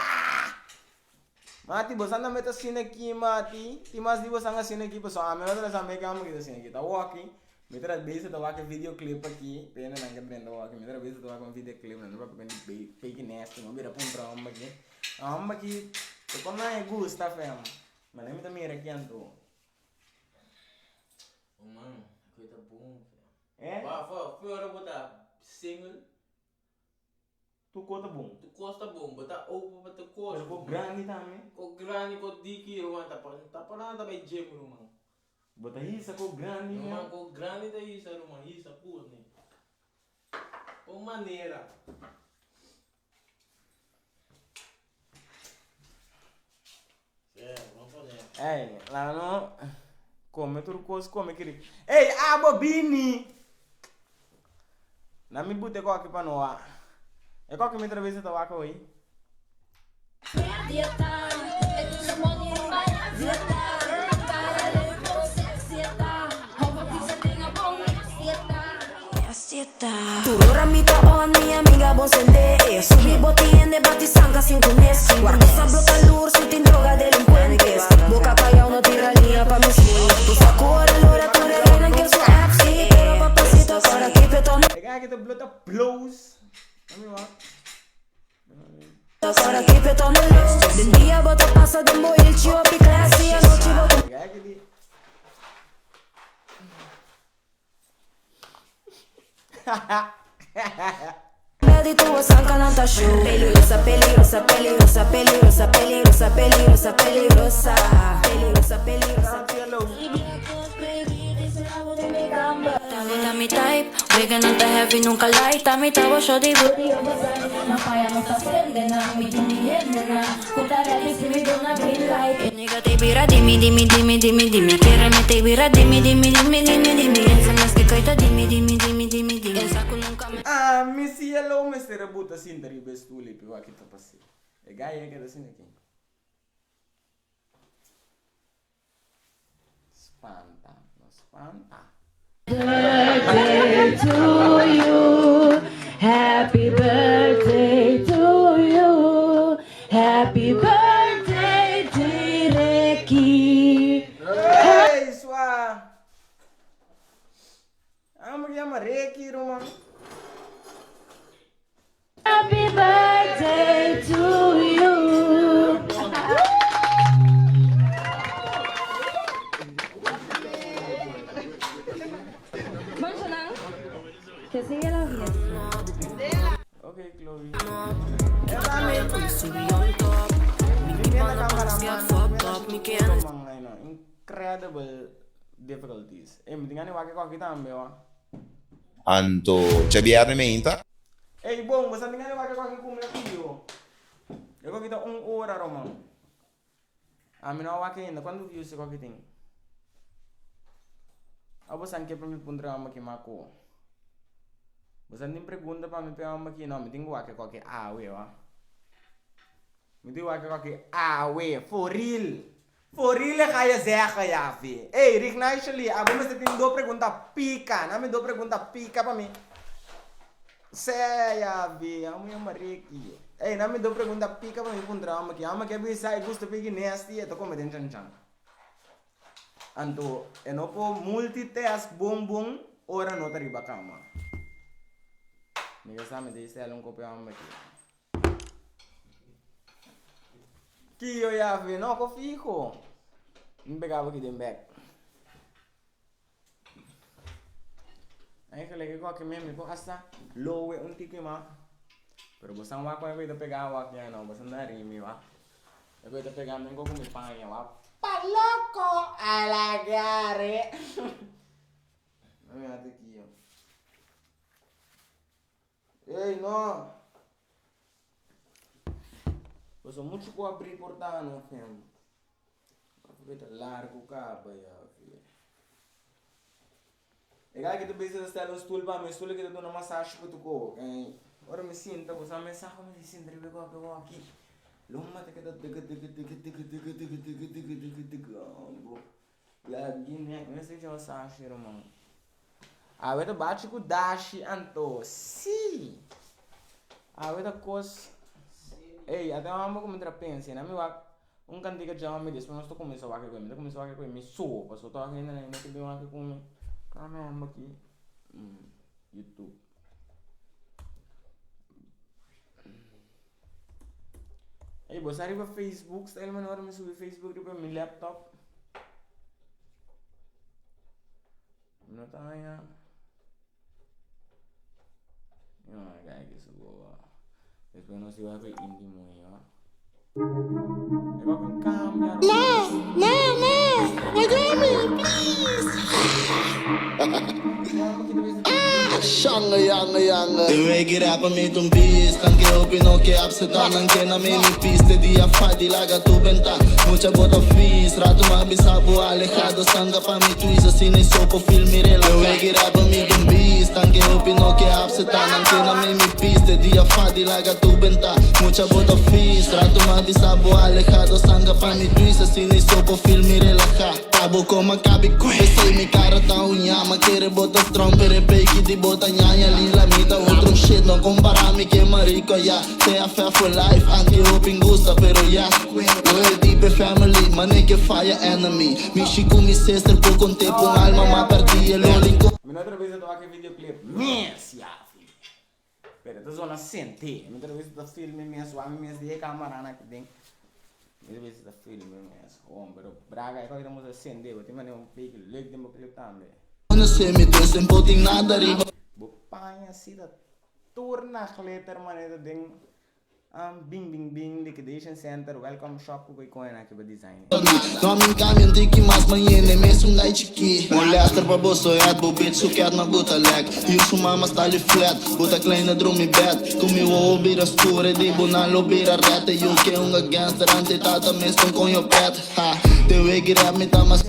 Mati, bosan na meta sine aqui, mati. Timas di bosan na sine aqui, pessoal. A minha outra sabe que amo que sine aqui. Tá aqui. Me traz beijo, tá aqui videoclip aqui. Pena não que prenda aqui. Me traz beijo, tá aqui videoclip. Não vai pegar fake nest, não vira pum pra amba aqui. Amba aqui. Eu como não é gusta, fam. Mas nem me tá mira aqui anto. Mano, coisa bom. É? Foi hora botar single. Tu conta bom. Tu costa bom, botar ovo para tu costa. Pero com grande também. Com grande, com diki, Roman, tá parando também gem, Roman. Bota isso com grande, Roman, né? com grande da isso, Roman, isso, pô, né? Com maneira. Vamos fazer. Ei, lá no... Come tudo coisa, come querido. Ei, Bobini! Na me bute com aqui para nós. É qual que me entrevista tá aqui hoje? Tu ramita on, minha amiga, bom sender. Subi botinha de bate sanca sem conhecer. Guarda essa bloca lur, se tem droga delinquentes. Boca caião, não tira linha pra mexer. Tu sacou a loura, tu regrena que eu sou FC. Pero papacito, agora aqui petona. É que tu blota blows. Vamos lá. Agora aqui petona luz. De dia bota passa de moil, tio, classe. A noite bota. É que de... De tua sanca não tá show. Peligrosa, peligrosa, peligrosa, peligrosa, peligrosa, peligrosa, peligrosa, peligrosa, peligrosa. Tá me type, wigga não tá heavy, nunca light. Tá me tava show de booty. Na paia não tá prendendo, me dinheiro, cuidado de se me deu na green light. Nigga te vira, dime. Quer me te vira, dime. Essa mais que coita, dime. Essa cu nunca me. Ah, me se hello, me se rebuta assim, dari bestuli, piu aqui tá passando. É gaya que é assim aqui. Espanta, não espanta. Birthday to you. Happy birthday to you. Happy birthday, Direki. Ei, sua. Amo que amarei aqui, Roman. Happy birthday to you. Vamos lá. Que siga la fiesta. Ok, Chloe. Incredible difficulties. Mendingan wake kok kita ambil. Anto CBR menta. Bom, basta tingnan wake kok kumula video. Eu kok kita hora, Roman. Amin wake ainda quando views kok kita. Abo sanke para me pondra ama que mako. Você nem pergunta para me pegar uma aqui, não. Me tem que wake qualquer awe, ó. Me tem que wake qualquer awe. For real. For real é kaya zeca, ya, fi. Ei, Rick Naishali, agora você tem duas perguntas pica. Não me duas perguntas pica para mim. Seya, fi. Amo eu marei aqui. Ei, não me duas perguntas pica para mim pondra ama aqui. Ama que é sai gusto pigi nasty, tô com medo de chan. Anto, eu não posso multitask bom, ora não tá riba cama. Nigga sa me disse ela copia uma aqui. Que eu ia ver, não, que fico. Não pegava aqui de back. Aí que legal qualquer meme com essa low é tique mais. Pero você não vai poder pegar o aqui não, você não é rime, va. Eu vou pegar nem como me panha, va. Pa loco, alagare. Não me aqui, ó. Ei, não! Eu sou muito com abrir portão, não, filho. Vai ficar largo, capa, já, filho. Ega que tu precisa estar no stool para me stool que tu dá uma massagem para tu co. Ora me sinta, você me saca me sinta, eu pego aqui. Luma te que lagi né, não sei se eu massagem, irmão. A veta bate com dashi anto. Sim. A veta cos. Ei, até uma vamos começar a pensar, né? Meu cantiga já me disse, mas estou começando a comer, me sopa, só estou aqui ainda que deu aqui comer. Caramba aqui. YouTube. Ei, você arriba Facebook, está ele menor me subir Facebook para meu laptop. Não tá aí. Não, é que isso boa. Depois não se vai ver íntimo aí, ó. Eu vou com câmera. Shanga yanga De wegi rappa mi tum bis Tanke opi no ke apseta Nanke na me mi piste Dia fadi laga tu benta Mucha bota fis Rato ma bisabu alejado Sanga pa mi twisa Sine sopo filmi relaxa De wegi rappa mi tum bis Tanke opi no ke apseta Nanke na me mi piste Dia fadi laga tu benta Mucha bota fis Rato ma bisabu alejado Sanga pa mi twisa Sine sopo filmi relaxa Tabo como cabe Pensei mi cara tá unhama Quere bota strong Pere peiki di bota nyanya Lila mita outro shit Não comparar me que marico ya Tem a fé for life Anti hoping gusta Pero ya We're deep family Mane que fire enemy Mi chico mi sister Por com tempo alma Ma perdi el olinco Minha outra vez eu tô aqui videoclip Mes ya Pera, tô zona sente Minha outra vez eu tô filme Mes Wami mes de câmera na que tem Minha vez eu tô filme Mes Pero braga Ikaw kita mo sa sente Bati man yung fake Leg din mo clip tambe Não sei me dois Sem poting nada riba Bupanya sida Turna glitter man ito ding Bing Liquidation Center Welcome shop ko koy na kiba design Domin caminho tiki mas manhene Mesum dai chiki Molester pa bosoyat Bubit sukyat na buta leg Yusu mama stali flat Buta kleine drum i bed Kumi wo bira skure Di bunalo bira rete Yuke unga gangster Ante tata meston con yo pet Ha Te wegi rap mi tamas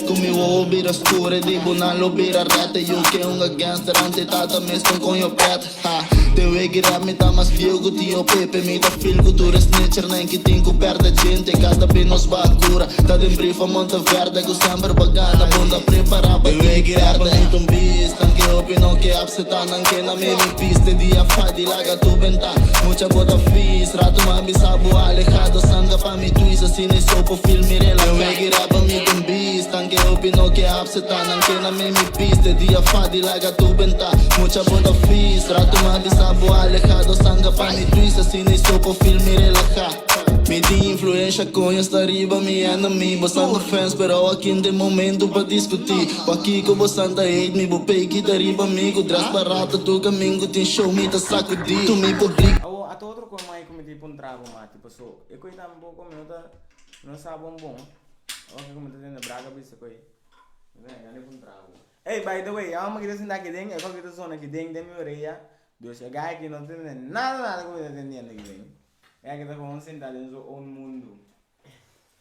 Kumi wo bira skure Di bunalo bira rete Yuke unga gangster Ante tata meston con yo pet Ha Te wegi rap mi tamas fiugo Tio Pepe mi da filgo Tu snitcher nem que tinco perde gente Cada vez nos bakura Tá de brifa monta verde Com sempre bagada Bunda prepara pra wegi rap nem tum bis Tanke opi no que apseta Nanke na me mi piste Dia fadi laga tu benta Mucha bota fis Rato ma bisabu alejado Sanga pa mi twisa Sine sopo filmi relaxa Te wegi rap mi tum bis Tanke opi no que apseta Nanke na me mi piste Dia fadi laga tu benta Mucha bota fis Rato ma bisabu alejado Sanga pa mi twisa Sine sopo filmi relaxa Mi di influência com esta riba mi enemy Bastante fans pero aqui de momento pra discutir Pa aqui com bastante hate Mi bo peiki da riba amigo Dress barata do caminho Tem show me tá sacudi Tu me publica Ato outro ko mai cometi pun trabo mati Paso Eko itam bo ko minuta Não sabe bom Ok cometi na braga bisa ko Yani pun trabo Hey by the way Ako makita sinda kideng Eko kita zona kideng Demi oreia Deus é gai que não tem nada como entendendo aqui. É que tá com sentado em seu own mundo.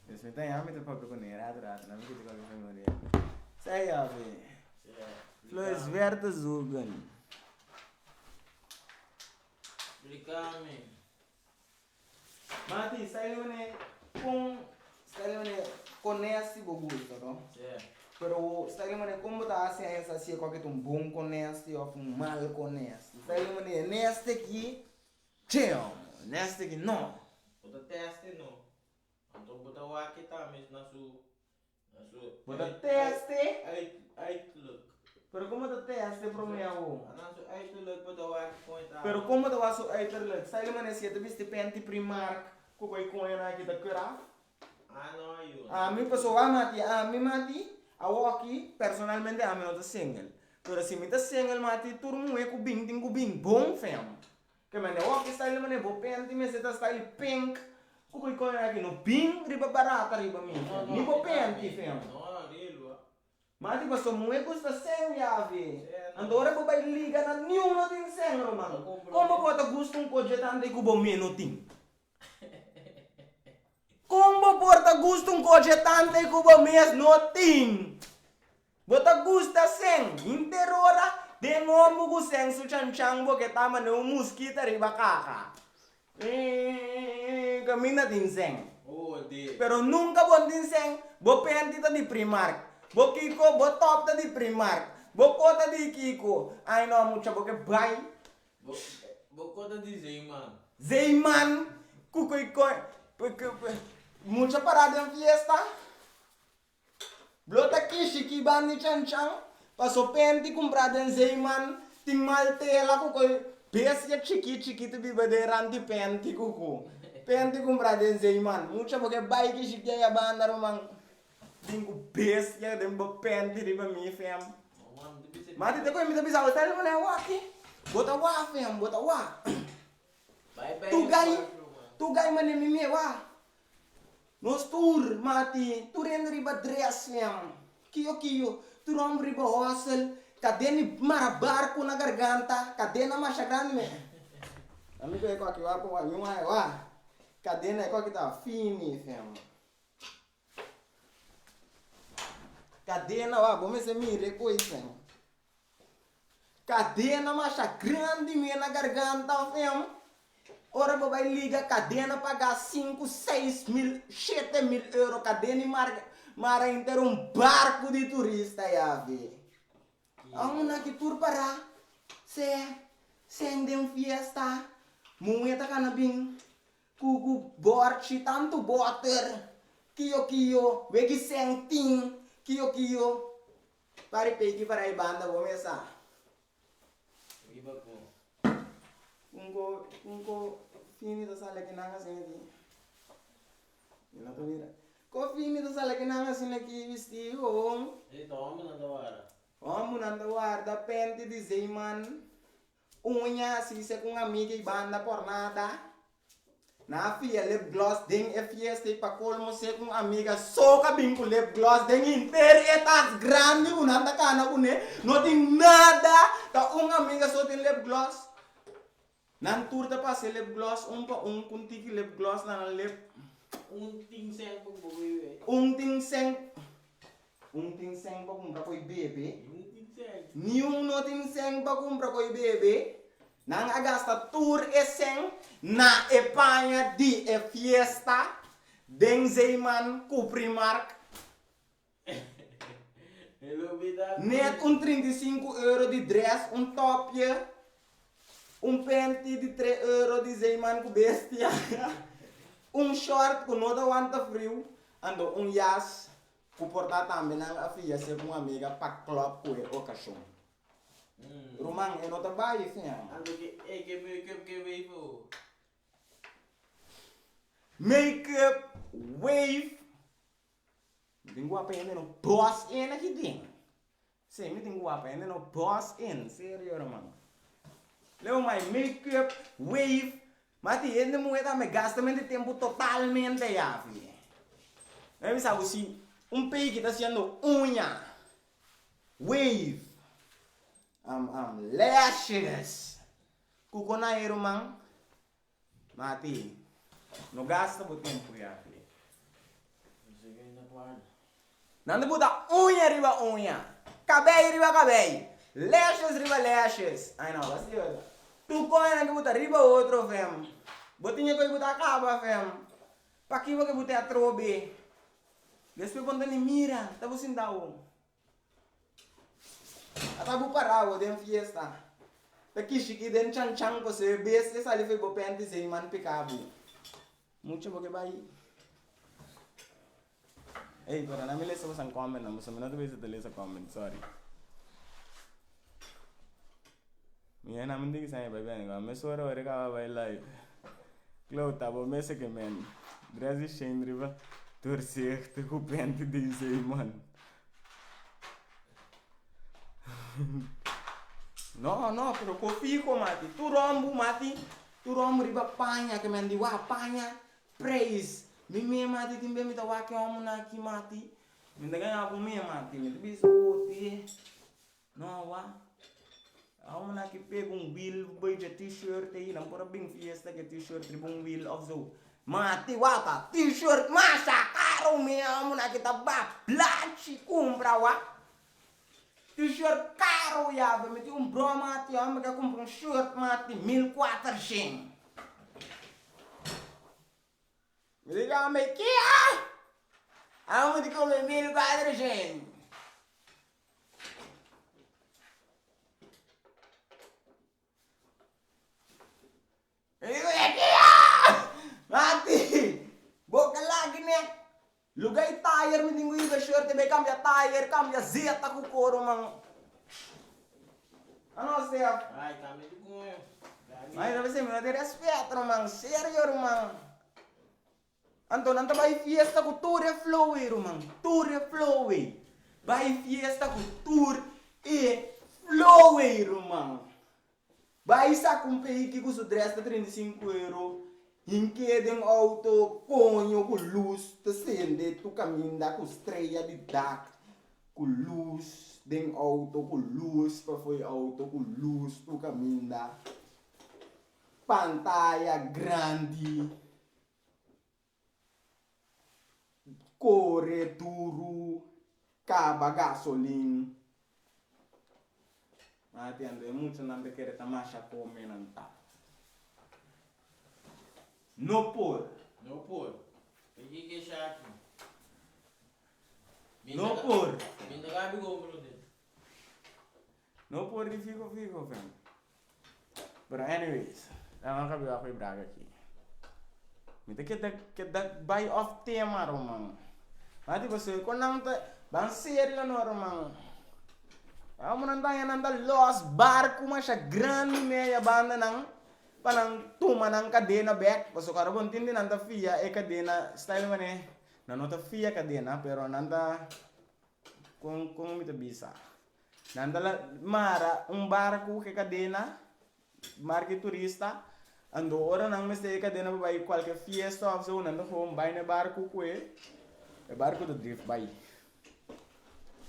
Deus me tem a mim para com ele, atrás, não me quer que eu me diga. Sai a ver. Flores verdes zugan. Obrigado. Mati, sai com esse bogusto, não? Pero está ali mané como tá assim essa assim qualquer bom conhece ou mal conhece. Está ali mané neste aqui, tchau, neste aqui não. Bota teste não. Então bota o aqui tá mesmo na sua. Bota teste. Aí look. Pero como tá teste para mim ao? Na sua aí look bota o aqui põe tá. Pero como tá o seu aí look? Está ali mané se tu viste pente Primark, coi coisa aqui da cura. Não eu. Mi pessoa mati. Aku aqui, personalmente, a mim não tá single. Pero se me tá single, mati, turmo é com bing, bom, fam. Que mane, eu aqui style, mane, vou pente, mas tá style pink. Kukui ko aqui no bing, riba barata, riba mi. Ni vou pente, fam. Não, rilo. Mati, mas só muito custa single, ave. Andora, vou vai liga na nenhum não tem single, mano. Como bota gosto cogetante que o bom não tem? Como porta gusto cogetante que o bom não tem? Bota gusta sem. Como ku seng su chan bo que tama no mosquito riba kaka. Camina din seng. Oh, di. Pero nunca bon din seng, bo penti ta di Primark. Bo Kiko, bo top ta di Primark. Bo kota di Kiko. Ay no, mucha bo que bay. Bokota di Zeyman. Zeyman, kukoy mucha parada en fiesta. Blota kishi ki bani chan. Paso penti comprada en Zeyman. Ting maltela kukoy. Besia chiquito bibaderan di penti kuku. Penti comprada en Zeyman. Mucha porque bay kishi ki ya banda romang. Dingo besia dem bo penti riba mi fam. Mati te koy mi te bisa hotel mo na waki. Bota wa fam, bota wa. Tugay man ni mimi wa. Nos tour mati, turen riba dress fam. Kiyo, turom riba hostel. Cadê mara barco na garganta? Cadê na marcha grande me? Amigo é qual que vai pôr meu mãe lá? Cadê na qual que tá fini fam? Cadê na lá? Vamos se mire coisa. Cadê na marcha grande me na garganta fam? Ora vai liga cadê na pagar 5, 6 mil, 7 mil euros? Cadê ni mara inteiro barco de turista ya ve? Ang naki tour para sendem fiesta mueta kanabing kuku borchi tanto water kiyo wegi sengting kiyo pari pegi para ibanda bomesa Iba ko. Ungo fini to sale kinanga sineti ina to mira ko fini to sale kinanga sineki visti home Toma na dawara. Vamos nanda guarda pente de Zeyman. Unha se isso é com amiga e banda por nada. Na fia lip gloss ding e fiesta e pa colmo se com amiga soca bem com lip gloss ding inteiro etas grande unanda kana une não tem nada tá amiga só tem lip gloss. Nan turta pa se lip gloss pa kuntiki lip gloss na lip Ting seng po buwi. Ting seng pa kumpra ko'y bebe. Ting seng. Niung no ting seng pa kumpra ko'y bebe. Nang agasta tour seng na Espanha di fiesta. Deng Zeyman ku Primark. Hello, bida. Net 35 euro di dress, topje. Penti di 3 euro di Zeyman ku bestia. Short ku no da wanta frio. Ando jas. Kuporta também na afia se com amiga para club com o cachorro. Rumang é nota baixo, sim. Ando que make-up que veio. Make-up wave. Tenho a pena no boss in aqui dentro. Sim, me tenho a pena no boss in, sério, rumang. Leo mais make-up wave. Mas ainda moeda me gasta mente tempo totalmente já, filho. Eu sabe assim. Pei que está sendo unha, wave, lashes, kukonairo mang, mati, no gasta po tempo ya. Nanda buta unha riba unha, cabello riba cabello, lashes riba lashes. Ai não, basta eu. Tu coina que buta riba outro fem, botinha que buta acaba fem, paquiva que buta atrobe. Después quando ni mira, tá você dao. Atabu parao den fiesta. Tá kishi den chan ko se bes essa ali foi bo pente Zeyman picabu. Mucho porque vai. Ei, para na me lesa você comment, não, você não deve se lesa comment, sorry. Minha na mindi que sai vai bem, me sora ore ka vai live. Clau tá bo messe que men. Dress shame riba. Torcer te com pente de Zeyman. No, pero cofico mati. Tu rombo riba panha que men diwa panha praise. Mimi mati timbe mi tawa ke omu na ki mati. Minda ganha po mi mati, mi bisa oti. No wa. Omu na ki pega wheel boy de t-shirt aí, não pora bem fiesta que t-shirt riba wheel of zo. Mati wata t-shirt masa caro mesmo na kita bablachi compra wa T-shirt caro, ja. Met die bro, maat, ja. Maar ik kom een shirt, maat, die 1400. Maar ik ga met Kia. En moet ik komen met 1400. Mati, boka lagi nih. Lugay tire mi dingo yung shirt be cambia tire, cambia zeta ku koro mang. Ano siya? Ay, kami di ko. Ay, sabi siya, may respeto mang, seryo mang. Anton, anta ba fiesta ku tour e flow mang, tour e flow. Ba fiesta ku tour e flow mang. Ba isa kung peiki ku su dresta 35 euro. Hinke den auto conho com luz te sende tu caminha com estreia de dak com luz den auto com luz para foi auto com luz tu caminha pantalla grande corre duro caba gasolina atiende muito não me querer tamasha comer não tá. No por. No por. Pergi ke Shaki. No por. Binda gabi go bro din. No por di fico fam. But anyways, dan gaan we wel weer braken aqui. Met que buy off tema romang. Mati você quando tá ban sério no romang. Amo nanda los barco mas a grande meia banda nang panang tuma ng kadena back paso karabon tindi nanta fia kadena style mane nanota fia kadena pero nanta kung mito bisa nanta la mara barco que cadena marque turista ando ora nang meste cadena vai qualquer fiesta of so nanta home vai ne barco kue e barco do drift vai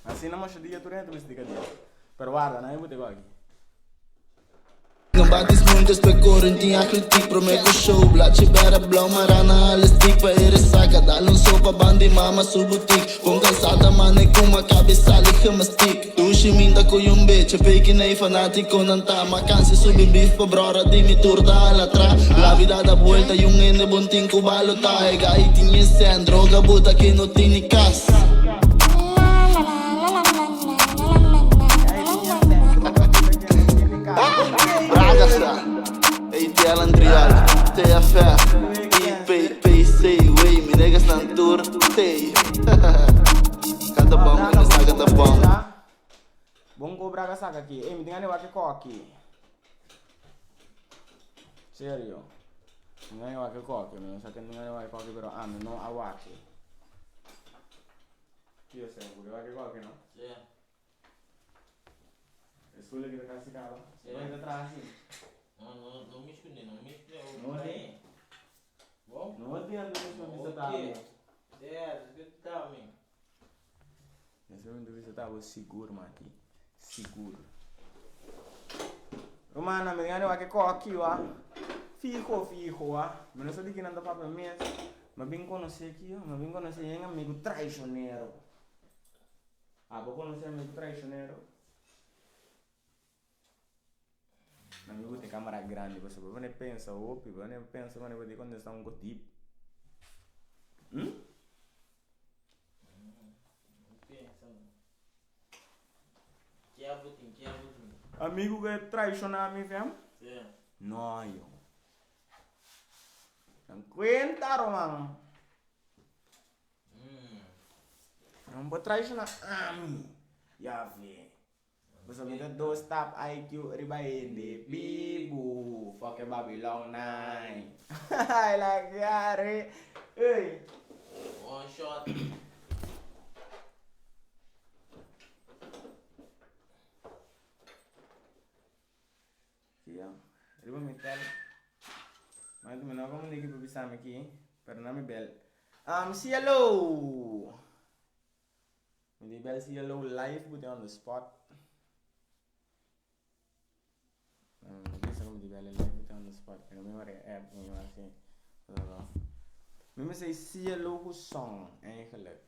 assim não mas dia turenta meste cadena pero guarda na eu te aqui. Batis muitas pecoren, tinha kritiek pro me show. Bladje bera blauw, maar aan alles stiek. Pa ere saca, dale sopa bandi mama su boutique. Con cansada mane com uma cabeça liga mastic. Tu shiminda ko yung bitch, fake na fanatico ng tama. Kansi subi beef pa brora, di mi turda alatra. La vida da vuelta, yung ene bunting ko balota. E gai tinye sen, droga buta que no tini kas. Bragasa, ATL Andrial, TFF, IPPC, wey, mi negas nan tour, tey. Kata bom, kata bom. Bongo Bragasa aqui, me tingane wake koki. Serio. Tingane wake koki, me sa tingane wake koki pero no awake. Io sei, wake koki no? Yeah. Escolha que tá cascada. Vai atrás assim. Não me esconde, não me esconde. Não é? Bom? Não adianta me visitar. É, good timing. Nesse momento visitar o seguro, mati. Seguro. Romana, me ganhou aqui aqui, ó. Fico, ó. Mas não sei que não dá para mim. Mas bem conhecer aqui, ó. Mas bem conhecer um amigo traicioneiro. Vou conhecer amigo traicioneiro. Amigo tem câmera grande, você vai pensa, opi, vai pensa, vai ver quando está um gotip. Que é butim. Amigo que traicionar me fam? Yeah. No, yo. Não cuenta, romang. Não pode traicionar a mim. Já vi. Você me dá 2 tap IQ ribaende. Bibu. Fuck Babylon 9. I like Gary. Hey. One shot. Siya. Riba metal. Mas tu menang kamu lagi berbisa meki. Pernah me bel. Cielo. Hindi bel Cielo live buti on the spot. Bisa kamu di bel live buti on the spot. Kaya may mari app may masi. May say Cielo ko song eigenlijk.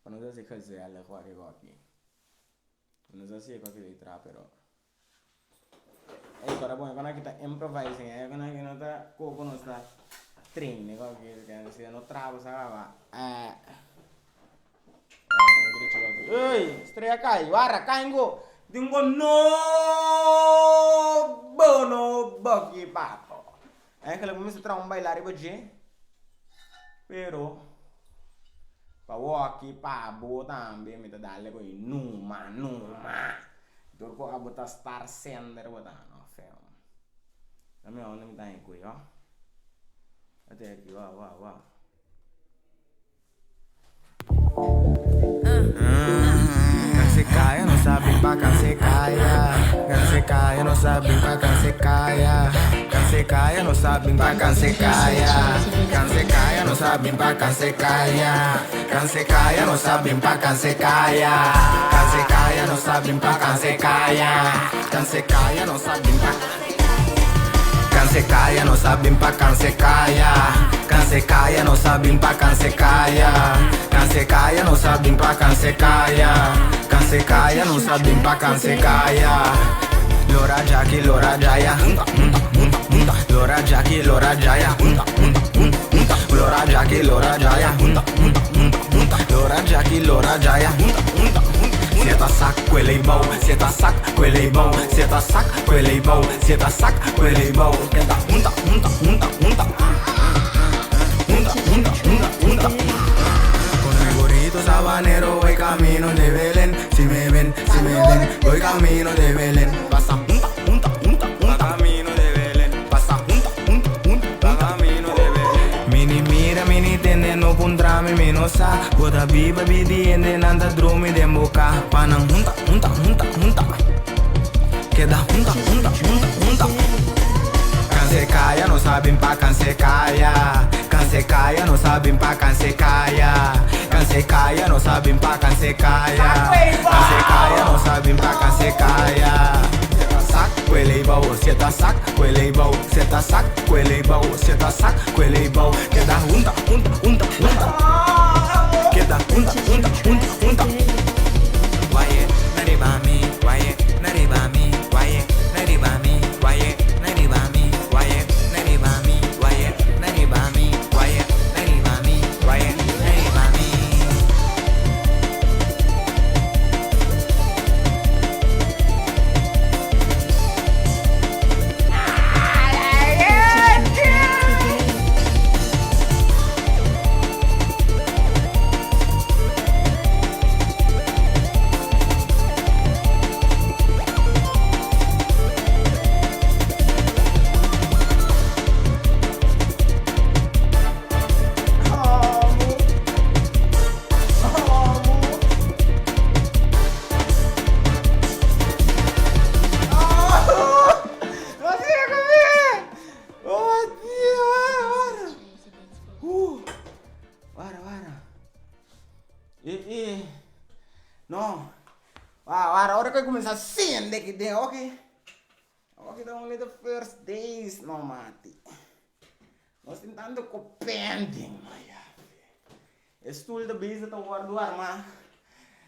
Van dat ik gezegd heb wat ik Não sei qual que ele trá, pero... Agora, bom, quando aqui tá improvising, quando aqui não tá... Como não está... Treine, quando aqui não trava, sabe? Ei, estreia cai, wara, caingo. Dingo no bono buggy papo. Kalau começa a trazer um bailar hoje, pero para walk para botar também me dá lhe coi numa. Dorpo a botar star sender botar no film. Também onde me dá em coi, ó. Até aqui, ó. Se caia, não sabe pra cá se caia. Se caia, não sabe pra cá se caia. Se caia, não sabe pra cá se caia. Se caia, não sabe pra cá se caia. Se caia, não sabe pra cá se caia. Se caia, não sabe pra cá se caia. Se caia, não sabe pra se caia, não sabe pra cá se caia. Se caia, não sabe pra cá se caia. Se caia, não sabe pra cá se caia. Se caia, não sabe pra cá se caia. Lora Jackie, Lora Jaya. Lora Jackie, Lora Jaya. Lora Jackie, Lora Jaya. Lora Jackie, Lora Jaya. Sieta sac, quello è bom, sieta sac, quello è bom, sieta sac, quello è bom, sieta sac, quello è bom. Unta. Con mi burrito sabanero voy camino de Belén. Si me ven, voy camino de Belén. Pasa unta, camino de Belén. Pasa unta, camino de Belén. Mini mira, mini tende no puntrami mino sa. Boda biba bidi ende nanda drumi de boca. Panang unta. Queda unta. Se caia, não sabem pra can se caia. Se caia, não sabem pra can se caia. Se caia, não sabem pra can se caia. Se caia, não sabem pra can se caia. Sac, quello bom, sieta sac, quello bom, sieta sac, quello bom, sieta sac, quello bom. Queda unta. Queda unta. Waye, nariba mi, waye, nariba mi, waye, nariba mi, waye, nariba mi. Ahora que começa a acender aqui dentro, ok? Tá only the first days, não mate. Nós tentando com pending, Estul da bisa tá guarduar, mas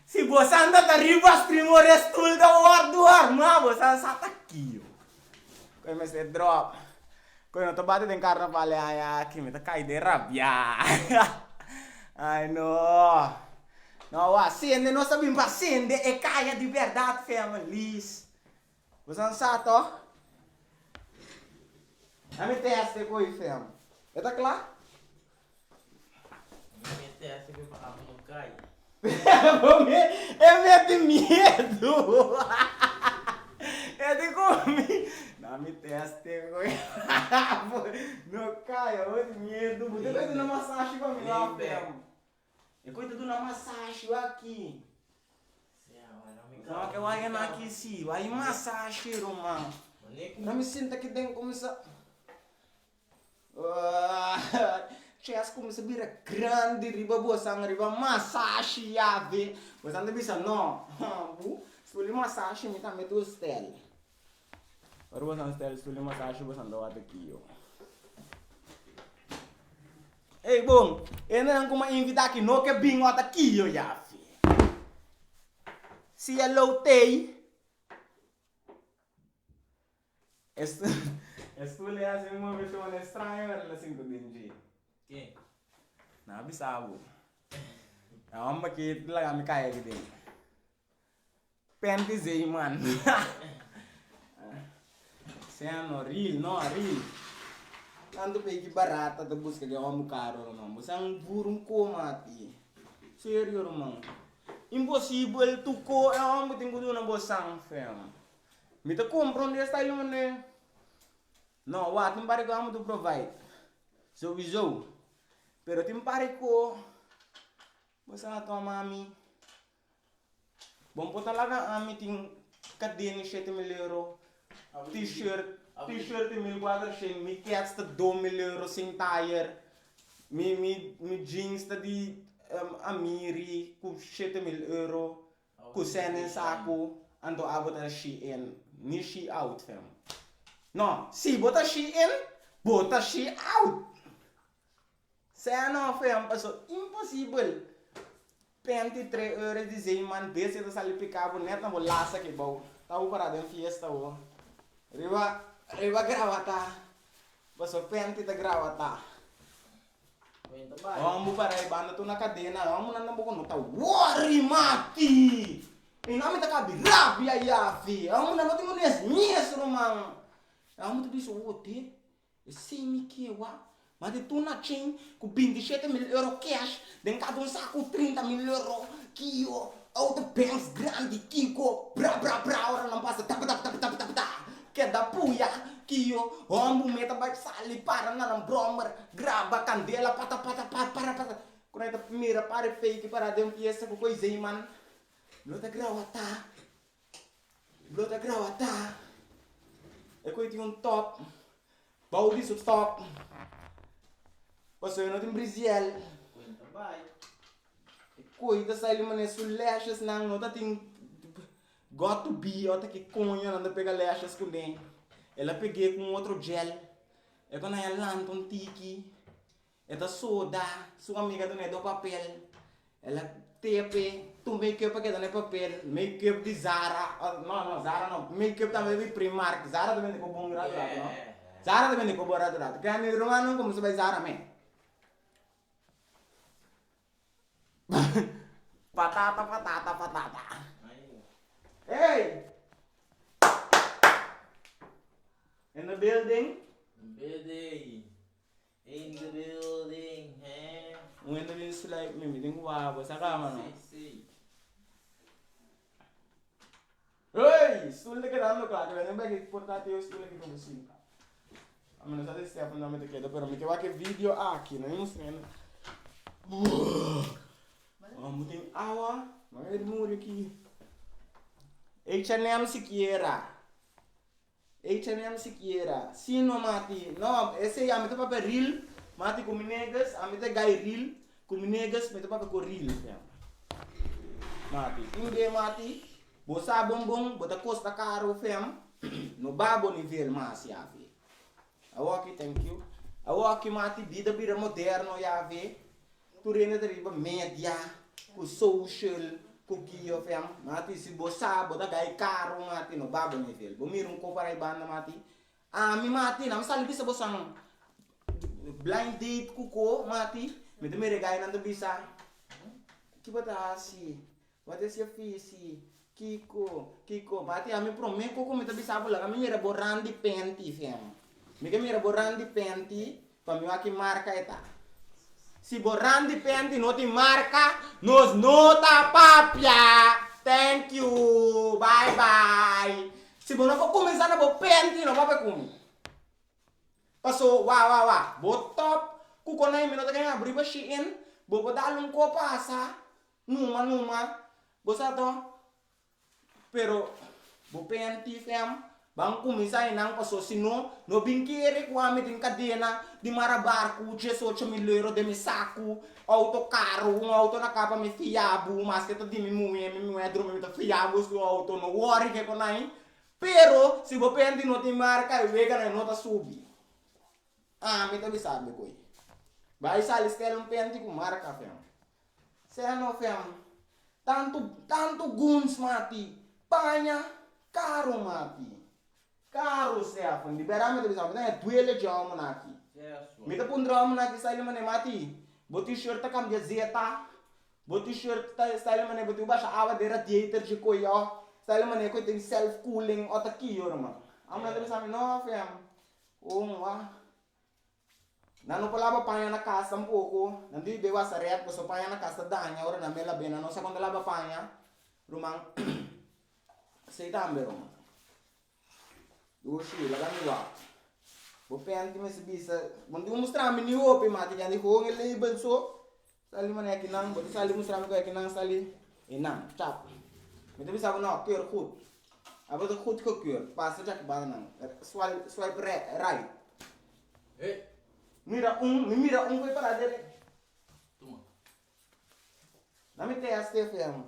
se você anda da riba, primor estul da guarduar, mas você anda aqui, ó. Mas é drop. Quando eu bate em carnaval, aqui me tá cai de rabia. Ai, não. Não, acende, nós sabemos para acender e caia de verdade, families. Você não sabe, ó? A minha testa com isso, fam. Tá claro? A minha testa que para não cair. É medo de medo. É de comer. Na minha testa com isso. Não caia, é de medo. Você tá fazendo massagem para mim lá, fam. E cuidado na massagem aqui. Não, que vai aqui sim, vai massagem, Romão. Não me sinta que tem como essa. Chess começa a virar grande, riba boa sangue, riba massagem, já vê. Você não bisa não. Se você massagem, me também tu style. Para você não style, se você massagem, você não dá aqui, ó. Ei, bom, eu não como invitar aqui, não que bingo aqui, ó, já, fi. See hello, Tay. Esto le hace uma versão estranha, ela assim com dinheiro. Quem? Não, bisabo. É uma que lá me cai aqui dentro. Panties aí, mano. Sendo real, não real. Tanto que barata da busca de homem caro, não. Você é um burro comate. Sério, irmão. Impossível tu co é homem tem que dar uma sang fam. Me te compra onde está ele, mano. Não, what? Não pare que eu tu provide. So. Pero tem pare ko. Você não toma mami. Bom, pota lá a mim tem cadeia 7 mil euros. T-shirt 1.400, mi cats de 2 mil euros sem tire. Mi jeans de Amiri com 7 mil euros. Com cena em saco. Ando a botar she in. Ni she out, fam. Não, se botar she in, botar she out. Cena, fam, passou impossível. 23 euros de zeeman, desse da sali picavo, net na bolasa que bom. Tá o parado em fiesta, ó. Riba gravata. Passou 20 da gravata. Vamos para aí, banda tu na cadena. Vamos na boca não tá. Worry, mati! E não me tá cabe rabia yafi. Vamos na não tem minhas, irmão. Vamos tu bicho ote. Esse me que wa. Mas de tu na chain com 27 mil euros cash, den cada saco 30 mil euros, que o auto banks grande, Kiko, bra, ora não passa, tap, que da puya, que o homem meta vai sair para não bromer, grava candela, para. Quando é que mira para fake para dentro pieza com coisa aí, man. Blota gravata. É coisa de um top. Bau disso top. Passou eu não tenho Brazil. Coisa sai ali sul lashes não tá tem got to be outra que conha anda pega lashes com bem. Ela peguei com outro gel. É quando ela lança um tiki. Ela soda, sua amiga do nedo papel. Ela tepe, tu make-up aqui do papel, make-up de Zara. Não, Zara não. Make-up também de Primark. Zara também de bom grado, não? Zara também de bom grado. Quem é romano como se vai Zara, man? Patata. Hey! In the building? In the building, eh? When the building like me think wow, sa kama no? Hey! Sul que dando claro, não vai que portátil sul que como assim. A menos até se afunda me te queda, pero me que vai que vídeo aqui, não mostrando. Vamos tem água, mas ele morre aqui. H&M Siquiera. Sim, não mati. Não, esse aí a mim tá para real. Mati com minegas, a mim tá gai real. Com minegas, me tá para com real. Mati. Inde mati. Bosa bombom, bota costa caro, fam. No babo nível mas já vê. Awaki, thank you. Awaki mati vida bira moderno já vê. Tu rende deriva media, com social, com kio fam. Mati se bosa, bota gai caro mati no babo nível. Bomir comparar banda mati. Mi mati, não sabe bisa bosa não. Blind date kuko mati. Me também regai nando bisa. Que bota assim? Bota esse fisi. Kiko, mati a mi prometo kuko me também sabe lá. Me era borrandi panty fam. Me que me era borrandi panty, para me aqui marca eta. Si borrandi panty não tem marca, nos nota papia. Thank you. Bye. Se você não começar a botar panty, não vai comer. Passou, wah. Bot top. Kuko na yung minuto kaya abrir ba Shein. Bobo dalong ko pasa. Numa. Bosa to. Pero, bo panty fam. Bang kumisa inang paso sino. No bingkiri ko amit in kadena. Di marabarco, 18 mil euro de mi saco. Auto caro, auto na capa mi fiabu. Mas que to di mi muye dromi mi to fiabu su auto. No worry que ko na hein. Pero, se bo panty no ti marca, vega na nota subi. Me também sabe coi. Vai sair estel panty com marca fam. Se não fam. Tanto guns mati. Panha, caro mati. Caro seafon. Liberame de bisama. É duele de alma naqui. Mita pun drama naqui style mane mati. Boti shirt tá cambia zeta. Boti shirt tá style mane boti baixa ava dera theater de coio. Style mane coi tem self cooling ota aqui ora Ama de bisama no fam. Nano palaba panha na casa um pouco. Nandi bewa saret ko so panha na casa danya ora na mela bena no sa quando lava panha. Rumang sei tambe rumang. Doshi laga mi wa. Bo pen ti mes bisa. Mandi mostrar mi ni opi mati kan di ho ngel label so. Sali man yakinang bo sali mostrar mi ko yakinang sali. Enang chap. Mi te bisa no keur goed. Abo de goed gekeur. Pas jak banang. Swipe right. Mira foi para dele. Toma. Nami te STFM.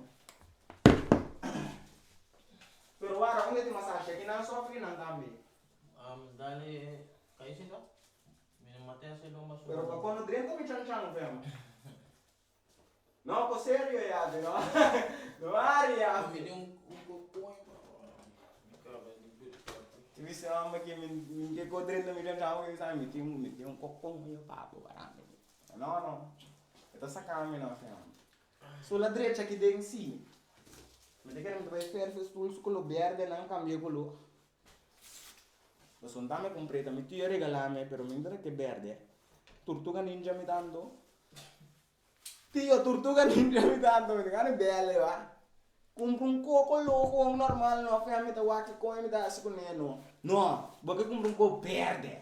Pero agora onde tem massagem aqui não sofre não também. Dali kayo sila. Minamate sila mas. Pero quando dentro me chan fam. Não, po sério ya, no. No área. Me Bisa ama que me que codrendo me chan que sabe me tem um cocão meio papo barang. Não. Ito sacame não fam. Sulla direita aqui dentro sim. Mas eu quero vai fazer o color verde não cambia color. Eu sou dame compreta, me tio regalame, pero me indra que verde. Tortuga ninja me dando. Tio tortuga ninja me dando, me gane belle va. Compro um coco louco normal no fé me tá waki com me dá assim com neno. Não, porque compro um coco verde.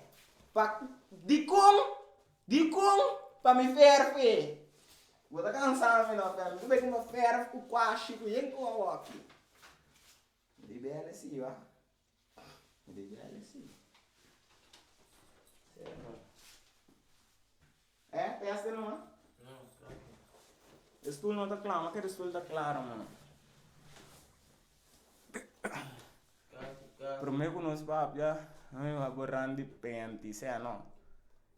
Pa di com para me ferfe. Vou tá cansado no fé, tu vai com uma ferfe com quashi com yen com waki. De belle sim, va. De belle sim. Pensa não, mano? Não, claro. O stoel não tá claro, mas que o stoel tá claro, mano. Pero me conosco papo já, ai eu vou randi penti, sei não.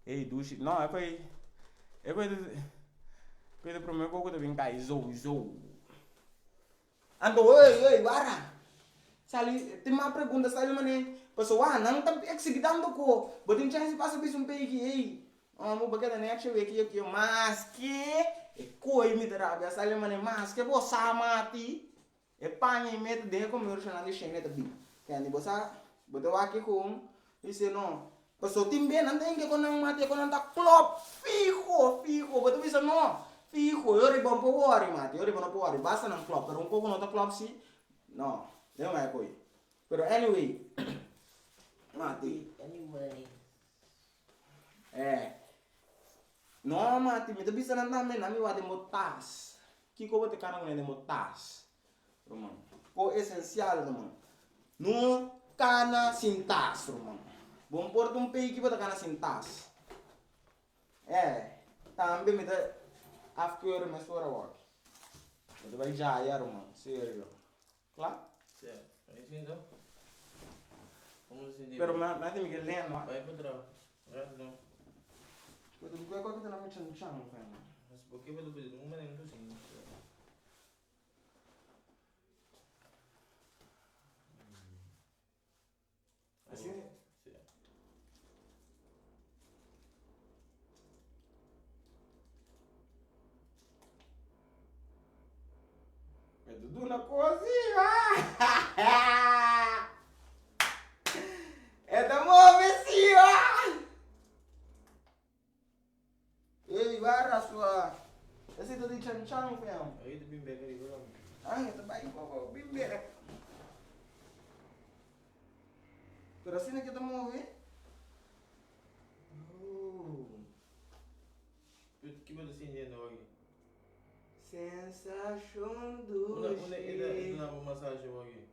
Ei, duche, não, é coisa pro meu coco também cai zou. Ando, oi, para. Sali, tem uma pergunta, sali mané. Pessoal, não tá executando ko. Botin chance passa bis um peiki, ei. Mo bagada ne action weki eu mas que e coi me dará, sali mané mas que bo samati. E panha mete de como eu chamo de chene tabi. Kan bosa, bodo aqui com isso não. Pessoal timbe não tem que quando mate quando tá club fijo, bodo bisa não. Fijo, eu ribon powari mate, eu ribon powari, basta não club, pero um pouco não tá club sim. Não, não é coi. Pero anyway, mate. Anyway. Não, mate, me bisa não também, não me vai de motas. Que como te cara não de motas. Romano. O essencial, mano. No cana sintas, romano. Bom porto um peiki bota cana sintas. Também me dá after me sora work. Você vai já romano, sério. Claro? Certo. Aí sim, então. Vamos assim. Pero mas tem que ler, não? Vai pro trabalho. Não. Quando tu quer que tu não me chama, Mas por que vai do pedir? Não me lembro assim. Assim? É tudo na cozinha! É da movezinha! Ei, guarda sua! Esse tudo de chan-chan, fiam. Aí do bimbeca ali, vamos. Eu também vou bimbeca. Pero assim que estamos a ver? Que vai assim dentro hoje? Sensação do Onde é uma massagem hoje?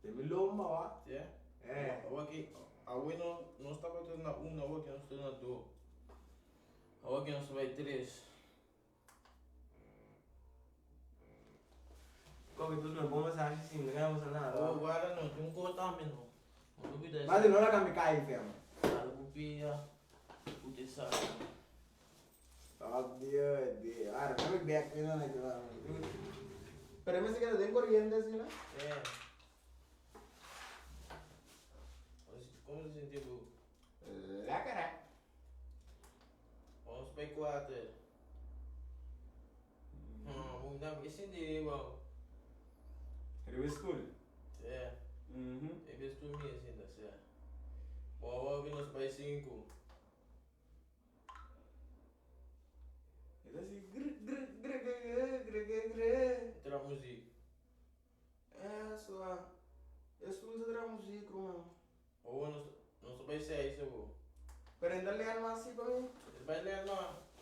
Tem lomba, ó. Hoje, hoje não está batendo na uma, hoje não está na duas. Hoje não vai três. Como que tu não é bom massagem assim, não ganhamos nada. Agora não, tem cortamento não. Não duvida. Mas não é que me cai, fema. Nada, copia, o dessaque. Oh, Dios. Ahora, no me back, no, no. Pero me queda de corriente, ¿sí, no? Como se sentiu, bro? La cara. Vamos para 4. Vamos dar uma acender, bro. River School. É. É bem tu mesmo, assim, tá certo? Vamos vir nos para 5. Itu sih gre. Entra a música. Só. Eu estou fazendo música, mano. Ou não sou para 6, bro. Pero ainda legal mais assim para mim. Vai ler, não.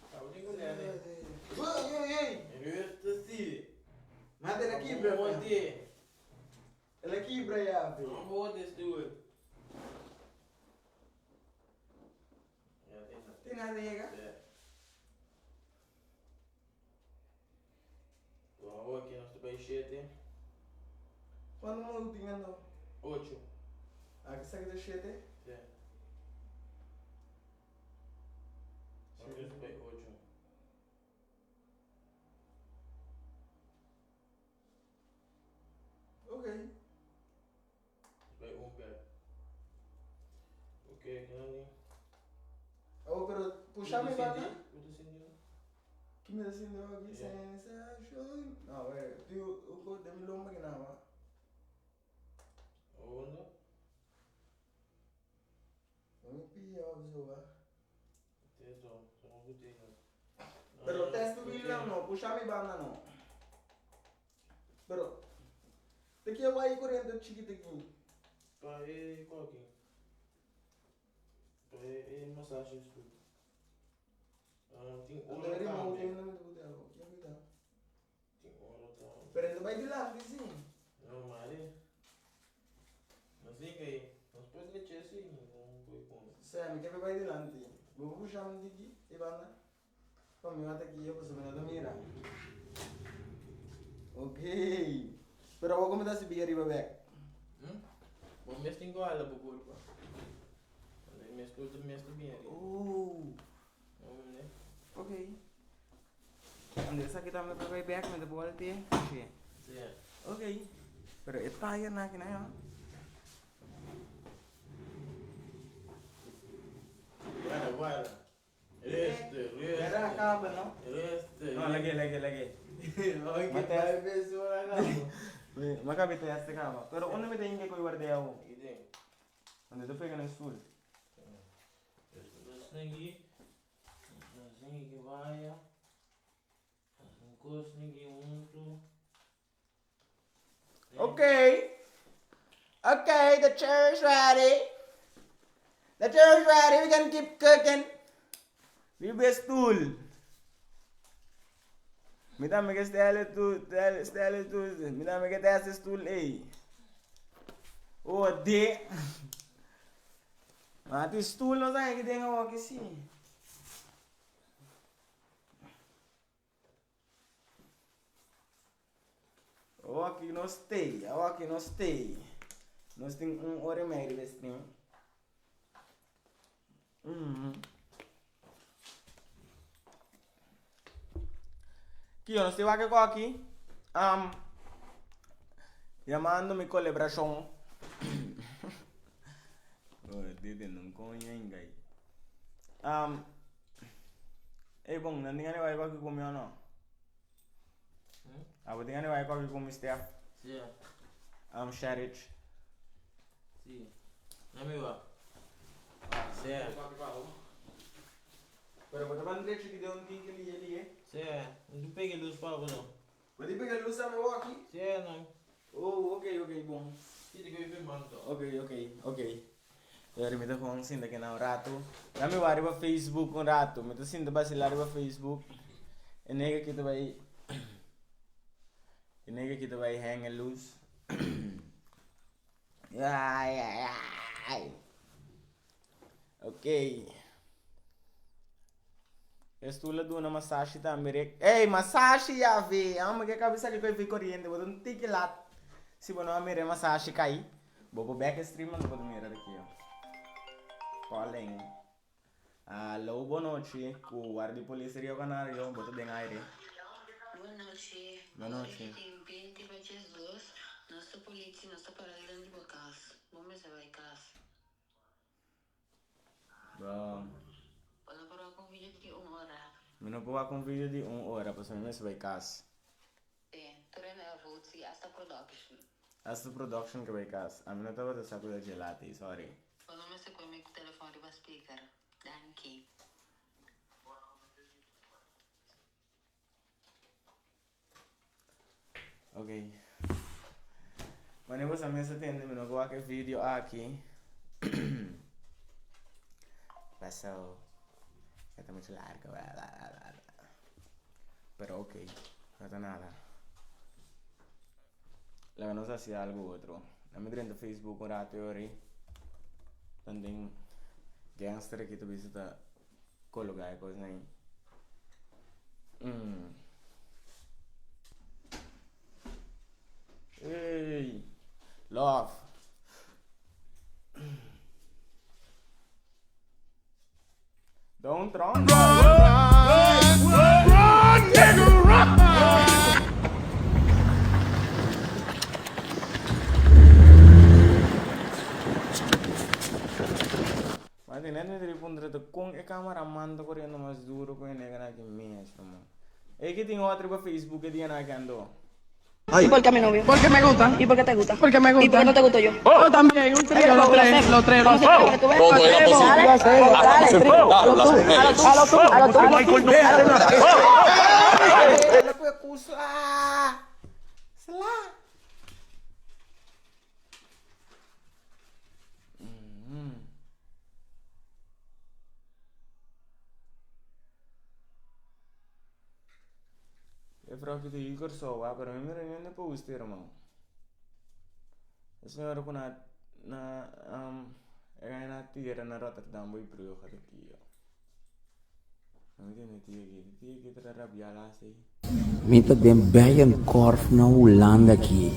Tá, eu tenho que ler, né? Ei. Ele está assim. Manda ele aqui, bro. Ele aqui, bro, já. Não vou destruir. Tem nada aí, cara? É. Vamos aqui, nós estamos 7. Quando eu tinha 8. Aqui sai do 7? É. Vamos para 8. Ok. Vai 1 pé. Ok, aqui não. Oh, pero puxa-me bata. Eu tô sentindo. Que me acendeu aqui, sensation. Não, o cor de milomba que não, Onde? Vamos pia, observa. Teso, só botei não. Pero teste William não, puxa-me banda não. Pero, daqui eu vou correndo chiquito aqui. Para qual aqui? Para massagem isso. Tem Andar de mão, tem nome do botão. Que é cuidado. Tem hora tá. Pero ainda vai de lá, sim. Não, Mari. Mas liga aí. Nós podemos meter assim, não foi com. Sam, que vai de lá, vou puxar-me daqui, e banda. Como eu até aqui, eu vou subir na mira. Ok. Pero vou começar a subir arriba, back. Vamos mesmo igual a boculpa. Aí mesmo tudo mesmo bem ali. Vamos, né? Ok. Andai sakit am pakai back में तो बोलते हैं ठीक है ओके पर इतना ही ना कि नहीं हाँ Guarda. Reste. Era cabo, não? Reste. Não, lagi. Mate ay beso na cabo. Maka bete este cabo. Pero uno me tiene que cuidar de agua. Ide. Ande tu pega no stool. Sniggy que vai. Um sniggy muito. Okay, the chair is ready. The chair is ready. We can keep cooking. We be stool. Mita me que stelle tu. Mita me que teste stool ei. Oh, de. Mas tu stool não sabe que tem algo aqui sim. Oh, aqui não stay. Nós temos hora e meia desse tempo. Aqui, nós temos aqui. Chamando me celebração. Dede não conhece. Bom, não tem ninguém vai aqui comigo não. Aku tinggal ni kau como Steph. Sim. Sharich. Sim. Amigo. Sim. Pero kita bandre que deu que ele. Sim. Não peguei luz para não. Pode pegar luz a meu aqui? Sim, não. Oh, ok, bom. Tidak kau filmando. Ok. Dari mita kong sinda que na rato. Kami wari ba Facebook um rato. Mita sinda ba sila ba Facebook. Enega kita vai kita vai hang loose. Ai. Ok. Estula do na massagem também. Ei, massagem já vi. Amo que a cabeça que foi correndo. Vou dar um tique lá. Se você não amere massagem cair, vou pro back stream não vou mirar aqui, ó. Colhem. Alô, boa noite. Com o guarda de polícia Rio Canário, bota bem aire. Boa noite. Boa noite. Tem bem para Jesus. Nossa polícia, nossa parada de bocas. Vamos ver casa. Bom. Pode parar com vídeo de 1 hora. Eu não vou com vídeo de 1 hora, para saber se vai casa. Treina vou se esta production. Esta production que vai casa. A mim não estava de saco da gelata, sorry. Quando me se come com o telefone para speaker. Danke. Ok. Mas eu também se atende, eu não vou aqui vídeo aqui. Passou. Já está muito largo. Pero ok, no está nada. La no sé si algo otro. La me en Facebook un rato ori. También gangster que tu visita colocar cosas ahí. Hey, love. Don't run, run, nigga, run! Mas nem me responder to com a câmera manda correndo mais duro com ele na que mesmo. É que tem outro para Facebook que dia na que andou. ¿Y por qué mi novio? Porque me gusta. ¿Y por qué te gusta? Porque me gusta. ¿Y por qué no te gusto yo? Oh, también, un trío, los tres. Todo es É próprio de Igor só, para mim não é para você, irmão. A senhora com na tira na Rotterdam vai para o aqui, ó. Não tem tia que tra rabia lá sei. Minta den bayan korf na Holanda aqui.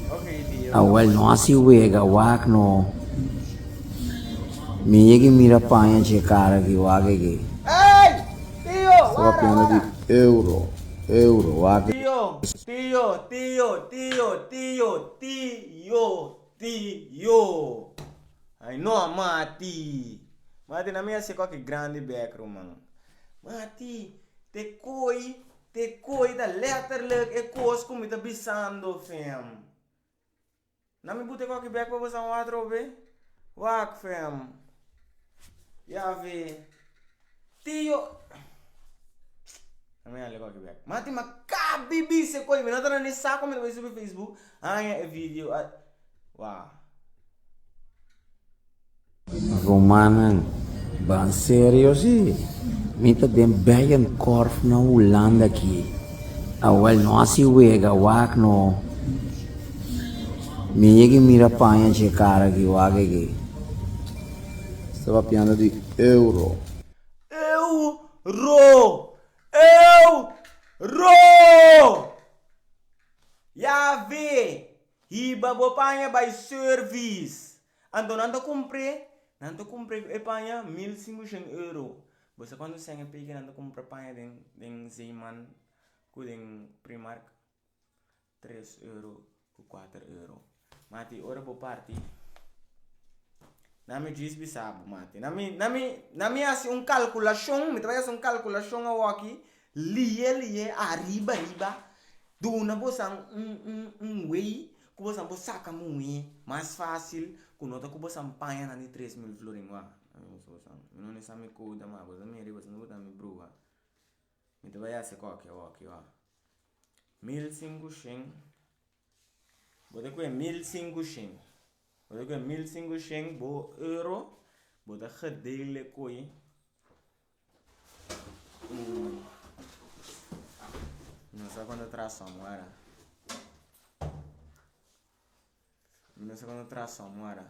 Awal no asi wega wak no. Miyagi mira panha che cara que wage que. Ei, tio! Só pena de euro. Wage. Tio! Ai não, Mati! Mati na minha se qualquer grande backroom, man. Mati, te coi da letterlijk e koos kom je te bisando, fam. Na me bute qualquer back para você um outro, be? Wak, fam. Ja, ve. Tio! Namanya leko ke back. Mati makabi bise koi mina tana ni sa comment vai subir Facebook. Anya e video. Wah. Romanan, ban sério sim. Minta den bayan korf na Holanda aqui. Awal no asi wega wak no. Miyagi mira panha che cara que wage que. Stava piano di euro. Ya ve. Hiba bo panha by service. Ando nanto compre e panha 1.500 euro. Você quando você é pequeno nanto compre panha den Zeeman com den Primark 3 euro por 4 euro. Mati ora bo party. Nami diz bisabo, mate. Nami assim calculação, me trabalha um calculação ao aqui, lie arriba. Duna bosan way, que bosan saca muito mais fácil, que nota que bosan panha na 3.000 florin wa. Não nem sabe coda mas bosan me riba, não bosan me bruha. Me trabalha assim qualquer aqui, ó. 1.500. Bota com 1.500. Wat ik 1.500 bo euro, bota gedele koi. Não sei quando tração era. Não sei quando tração era.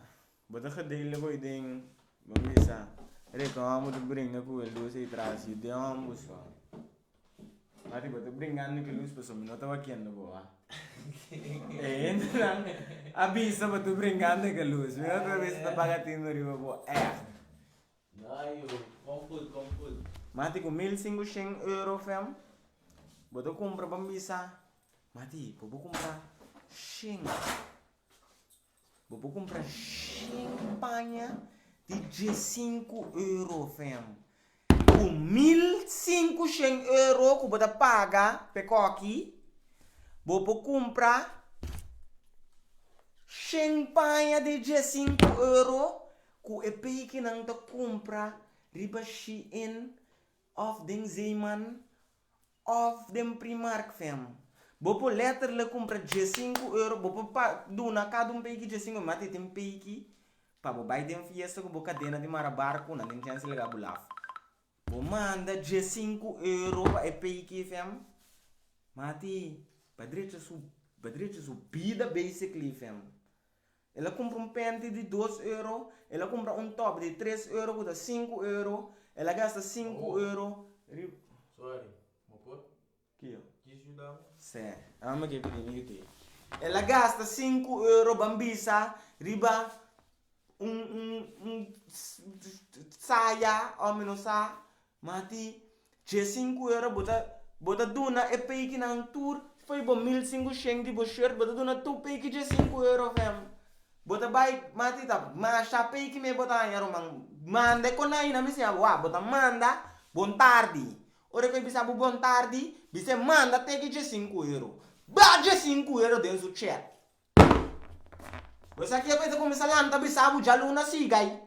Bota gedele koi ding, vamos ver. Reclamo de brincar com ele, você traz e deu uma música. Mas tipo, tô brincando que luz pessoal, não estava aqui ainda boa. Então, avisa para tu brincando com luz. Minha outra vez está pagando riba boa. Ai, compul. Mati com 1.500 euros, fam. Botou compra bambisa. Mati, vou comprar champanhe de 15 euros, fam. Com 1.500 euros que você paga, pegou aqui, vou comprar champanhe de 15 euros, que é pei que não te compra, riba Shein, of den Zeeman, of den Primark, fam. Vou por letter le compra 15 euros, vou para dona cada pei que 15 euros, mas tem pei que, para vou vai tem fiesta com boca cadena de marabarco, não tem chance de levar bulaf. Vou manda 15 euros para pei que, fam. Mati, padrete subida basically, fam. Ela compra pente de 2 euros, ela compra top de 3 euros, custa 5 euros, ela gasta 5 euros. Sorry, mopor? Que eu? Quis ajudar? Sim, ama que pedir. Ela gasta 5 euros bambisa, riba saia, ou menos sa, mati, 5 euros, bota duna e pei que não tour, foi bom 1.500 de shirt, bota duna tu pei que 5 euros, fam. Bota vai, mati tá, mas pei que me bota aí, romang, manda com aí na missa, bota manda, bom tarde. Ora que bisa bom tarde, bisa manda até que 5 euros. Bate 5 euros dentro do chat. Você aqui vai começar a lançar bisa bu jaluna sigai.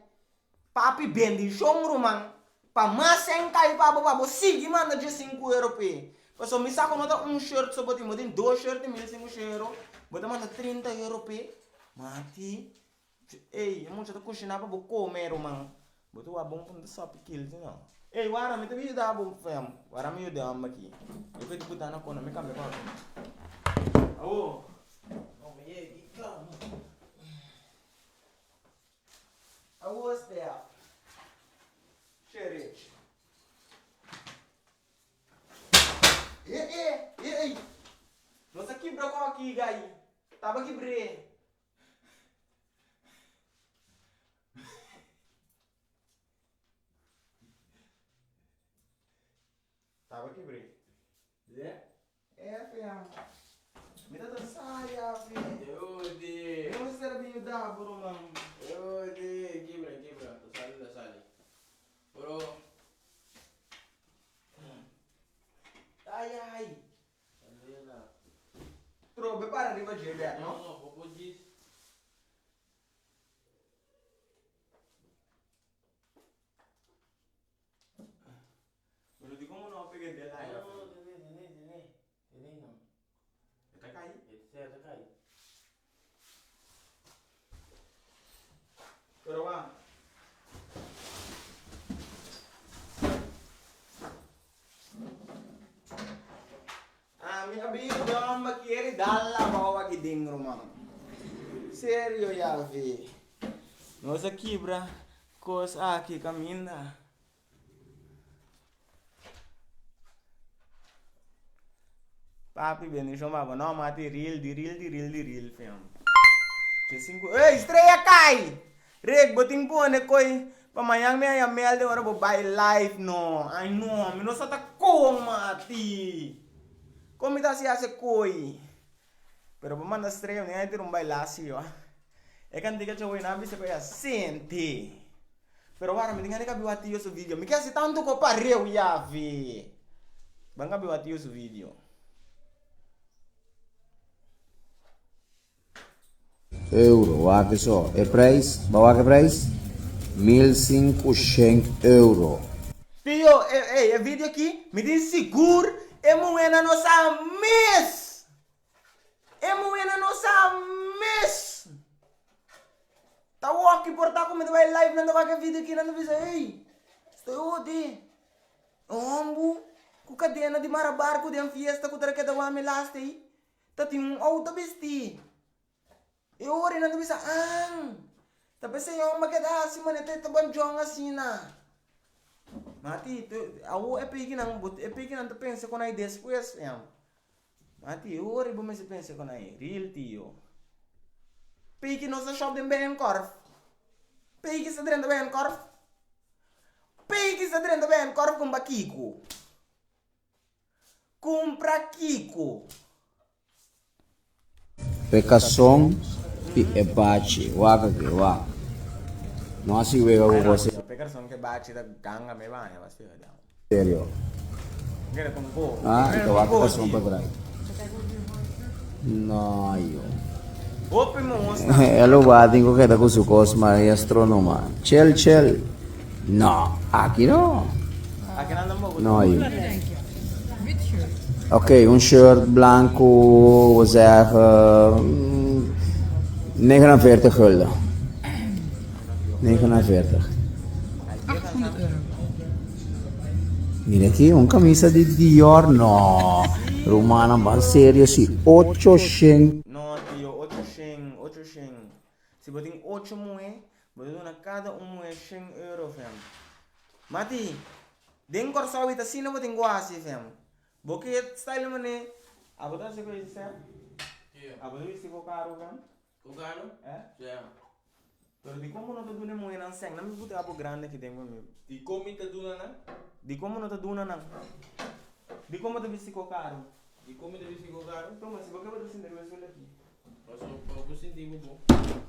Papi bendi chong romang. Pa masen kai pa bo sigi manda 5 euros pe. Paso misa como tá shirt só bota modin 2 shirt 1.500 euros. Bota manda 30 euros pe. Mati. Ei, muito tá cozinhar para comer romang. Bota o bom para só piquil, não. Ei, wara me tabi da bom fam. Wara me da am aqui. Eu vou te botar na cona, me cambia para. Oh. Não me é, calma. I was there. Church. Ei. Nossa quebra com aqui, gai. Tava quebrei. Tava quebrei. É, fiam. Me dá saia, filho. Eu não servi da burumang. Quebra. Tô sali. Bro. Ai. Trobe para arriba de ele, não? Não, vou dizer. Eu não digo como não peguei dele lá. Não. Tá cair? Tá cair. Coroa. Minha vida é uma que dalla bawa que ding romang. Sério, já vi. Nossa quebra, coisa aqui caminha. Papi bem chamava não mate real, fam. Ei, estreia cai. Reg boting po ne koi pamayang me ya mel de ora bo buy life no. Ai no, me no sa ta ko mati. Como tá se hace koi. Pero manda estreia ne ai ter um bailar assim, ó. É que antiga choi na bi se coia sente. Pero agora me diga que biwati esse vídeo. Me quer se tanto ko pareu ya vi. Banga biwati esse vídeo. Euro, wake só. É price? Bawa que price? 1.500 euro. Tio, é vídeo aqui. Me diz seguro. É moeda nossa mês. Tá o aqui por tá comendo vai live não vai vídeo aqui não visa ei. Estou de. Ombu, com cadena de marabarco de fiesta com traqueta o ame last aí. Tá tem um auto vesti. Eu ori não bisa tapi saya yang makan asi mana tete banjong asina. Mati tu, aku epiki nang tu pensa con ai después yang. Mati eu ori bom se pensa con ai real tio. Piki no sa shop den ben korf. Piki sa dren den ben korf. que está dentro bem, corre com Kiko. Compra Kiko. Pecação e epache. Waka que waka. Não assim wega com você. Pecação que bate da ganga me vai, vai ser. Sério. Quer com go? Então waka pecação para trás. Não, eu. Open monster. Elo bading ko kita ko sukos Maria Astronoma. Chill. No, aqui não. Aqui nada mo. No, eu. Oké, een shirt blanco, we zeggen 49 gulden. 49. Mira aqui, uma camisa de Dior, no. Romana, mas sério, sim, 800. No, tio, 800. Se você tem 8 moe, você dá cada moe €100, fam. Mati, den corso ita sino você tem quase, fam. Porque style mane, abo tá se coisa certo? Abo do se caro, fam. Caro? Já. Pero di como não tá dando moe não sem, não me botar abo grande que tem comigo. Di como tá dando não? Di como não tá dando não? Di como tá se caro? Di como tá se caro? Toma, se você vai sentir mais aqui. Posso sentir bom.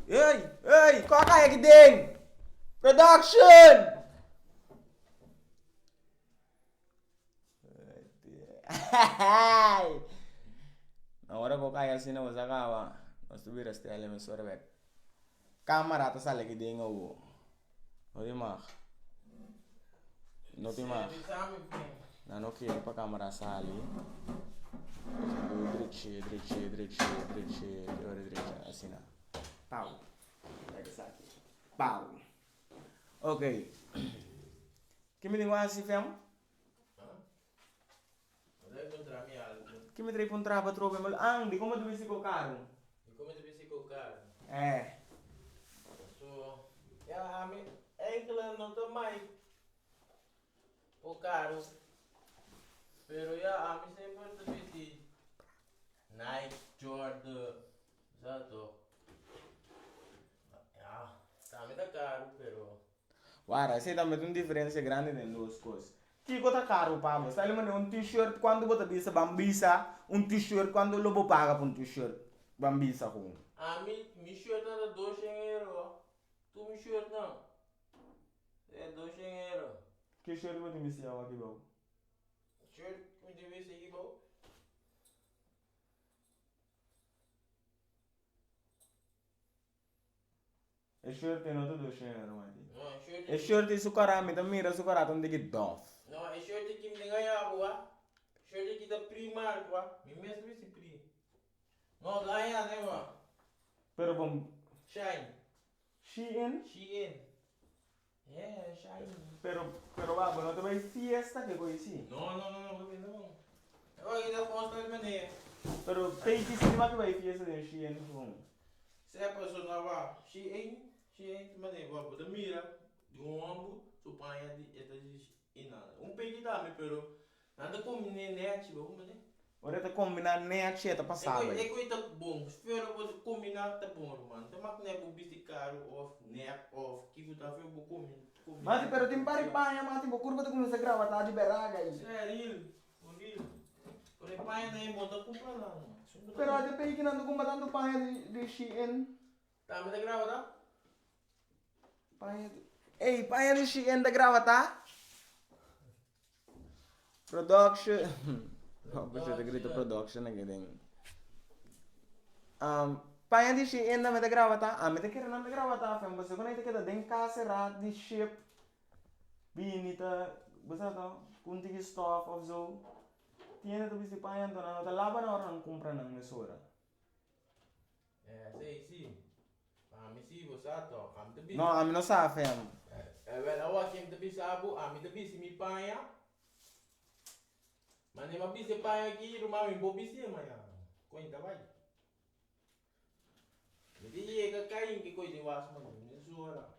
Ei, coloca aí aqui dentro. Production. Agora vou cair assim, não vou sacar. Nós subir este elemento sobre o câmera tá sale aqui dentro. Oi, mar. Não tem mar. Não quero para câmera sale. Direito, assim não. Pau. Pau. Ok. Que me diga assim, fam? Que me trai contra para trocar mal di como tu bisi ko caro? Di como tu bisi ko caro? So, a mim não tá mais o caro. Pero a mim sempre tu bisi Nike, Jordan, exato. Tá me tá caro, pero. Guarda, você também tem uma diferença grande em duas coisas. Kiko tá caro para você. Ele manda um t-shirt quando você bisa bambisa, um t-shirt quando o lobo paga por um t-shirt bambisa com. A mi shirt não é €200. Tu mi shirt não. É €200. Que shirt você me ensinou aqui, bom? Shirt me deve ser aqui, bom. E shirt não é €200, mano. E shirt é sucarami, também mira sucarato onde que dof. Não, é shirt que me ganha boa. Shirt que da Primark, boa. Me mesmo esse pri. Não ganha, né, boa. Pero bom. Shine. Shein? É, Shine. Pero babo, não te vai fiesta que conheci? Não. Eu ainda posso ter maneira. Pero tem que se vai fiesta de Shein, bom. Se a pessoa não vai, Shein, maneira, boa, da mira, de ombro, supanha de inana. Pegue também, pero nada como net, bom, né? Ora tá combinar net, tá passado. É coisa bom, se for você combinar tá bom, mano. Tem mais que nem caro off, net off, que você tá vendo bom combinar. Mas pero tem pare panha, mas tem curva tu começa a gravar tá de beraga aí. Sério, por aí panha nem bom tá comprando lá, mano. Pero até pegue não tô comprando panha de Shein. Tá me tá gravando, tá? Panha. Ei, panha de Shein da grava tá? Production. Você tá grita production aqui dentro. Panha de Shein da me tá grava tá? Me tá querendo não grava tá, fam. Você quando tá dentro casa rat de ship. Binita, você tá com tigi stuff of zo. Tiene tu bisi panha então não tá lava na hora não compra não mesura. É, sei. Me sim, você tá, não, a mim não sabe, fam. Eu acho que me também sabe, me também se me panha. Mas nem me se panha aqui, rumah me bobisi maya. Conta vai. Me diz que cai que coisa was mano, mesura.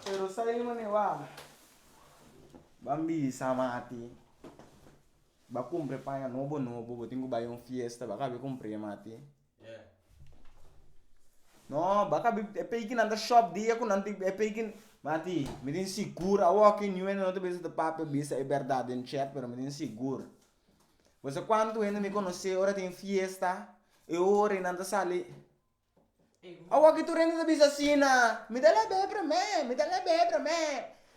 Pero sa ilmo ni wa. Bambi samati. Ba cumpre panha novo, botinho ba yung fiesta, ba cabe cumpre mati. Yeah. No, baka é pequeno anda shop dia com nanti é pequeno. Mati, me tem seguro. A walking you não te bisa de papo bisa é verdade em chat, pero me tem seguro. Você quando ainda me conheceu, ora tem fiesta, eu ora e nanda sali. A walking tu ainda bisa sina, me dá lá bem pra mim.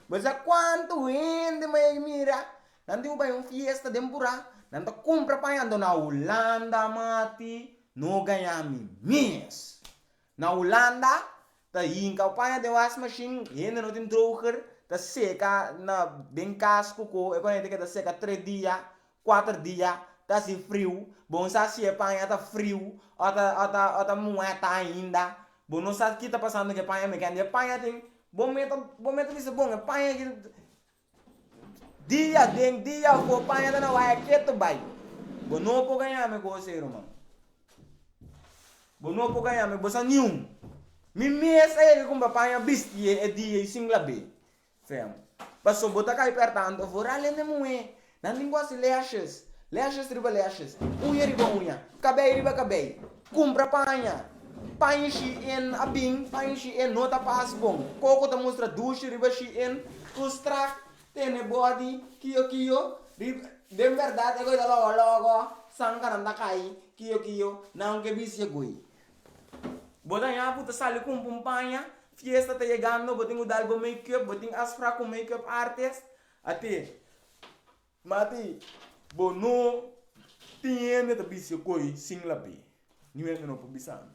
Você quando ainda me mira, nanti ubay um fiesta dempura, nanda compra pa ando na Holanda, mati, no ganhami mes. Na Holanda, ta hinka pa de wash machine, ainda não tem droger, ta seca na bem casco co, e quando que ta seca 3 dias, 4 dias, tá se frio, bom sa se panha tá frio, ota moeda ainda. Bom não sabe que tá passando que panha me quer, panha tem, bom meta isso bom, panha que dia ko panha na vai quieto bai. Bom não pode ganhar me coceiro, mano. Bom não pode ganhar me bossa nenhum. Me mesa ele com panha bistie é dia singla be. Fem. Passou botar cai pertando, fora além de moe. Na língua se lashes riba lashes. Unha riba unha. Cabei riba cabei. Compra panha. Panha si en abing, panha si en nota pas bom. Coco ta mostra duche riba si en. Kustrak, tene body, kiyo. Riba, de verdade, ego da logo. Sangka nanda kai, kiyo. Não que bici goi. Bota ya puta sale com panha. Fiesta tá chegando, botinho dalbo make-up, botinho aspra com make-up artist. Até. Mati, bono tiene ta bisio koi singla be. Ni men no bisa.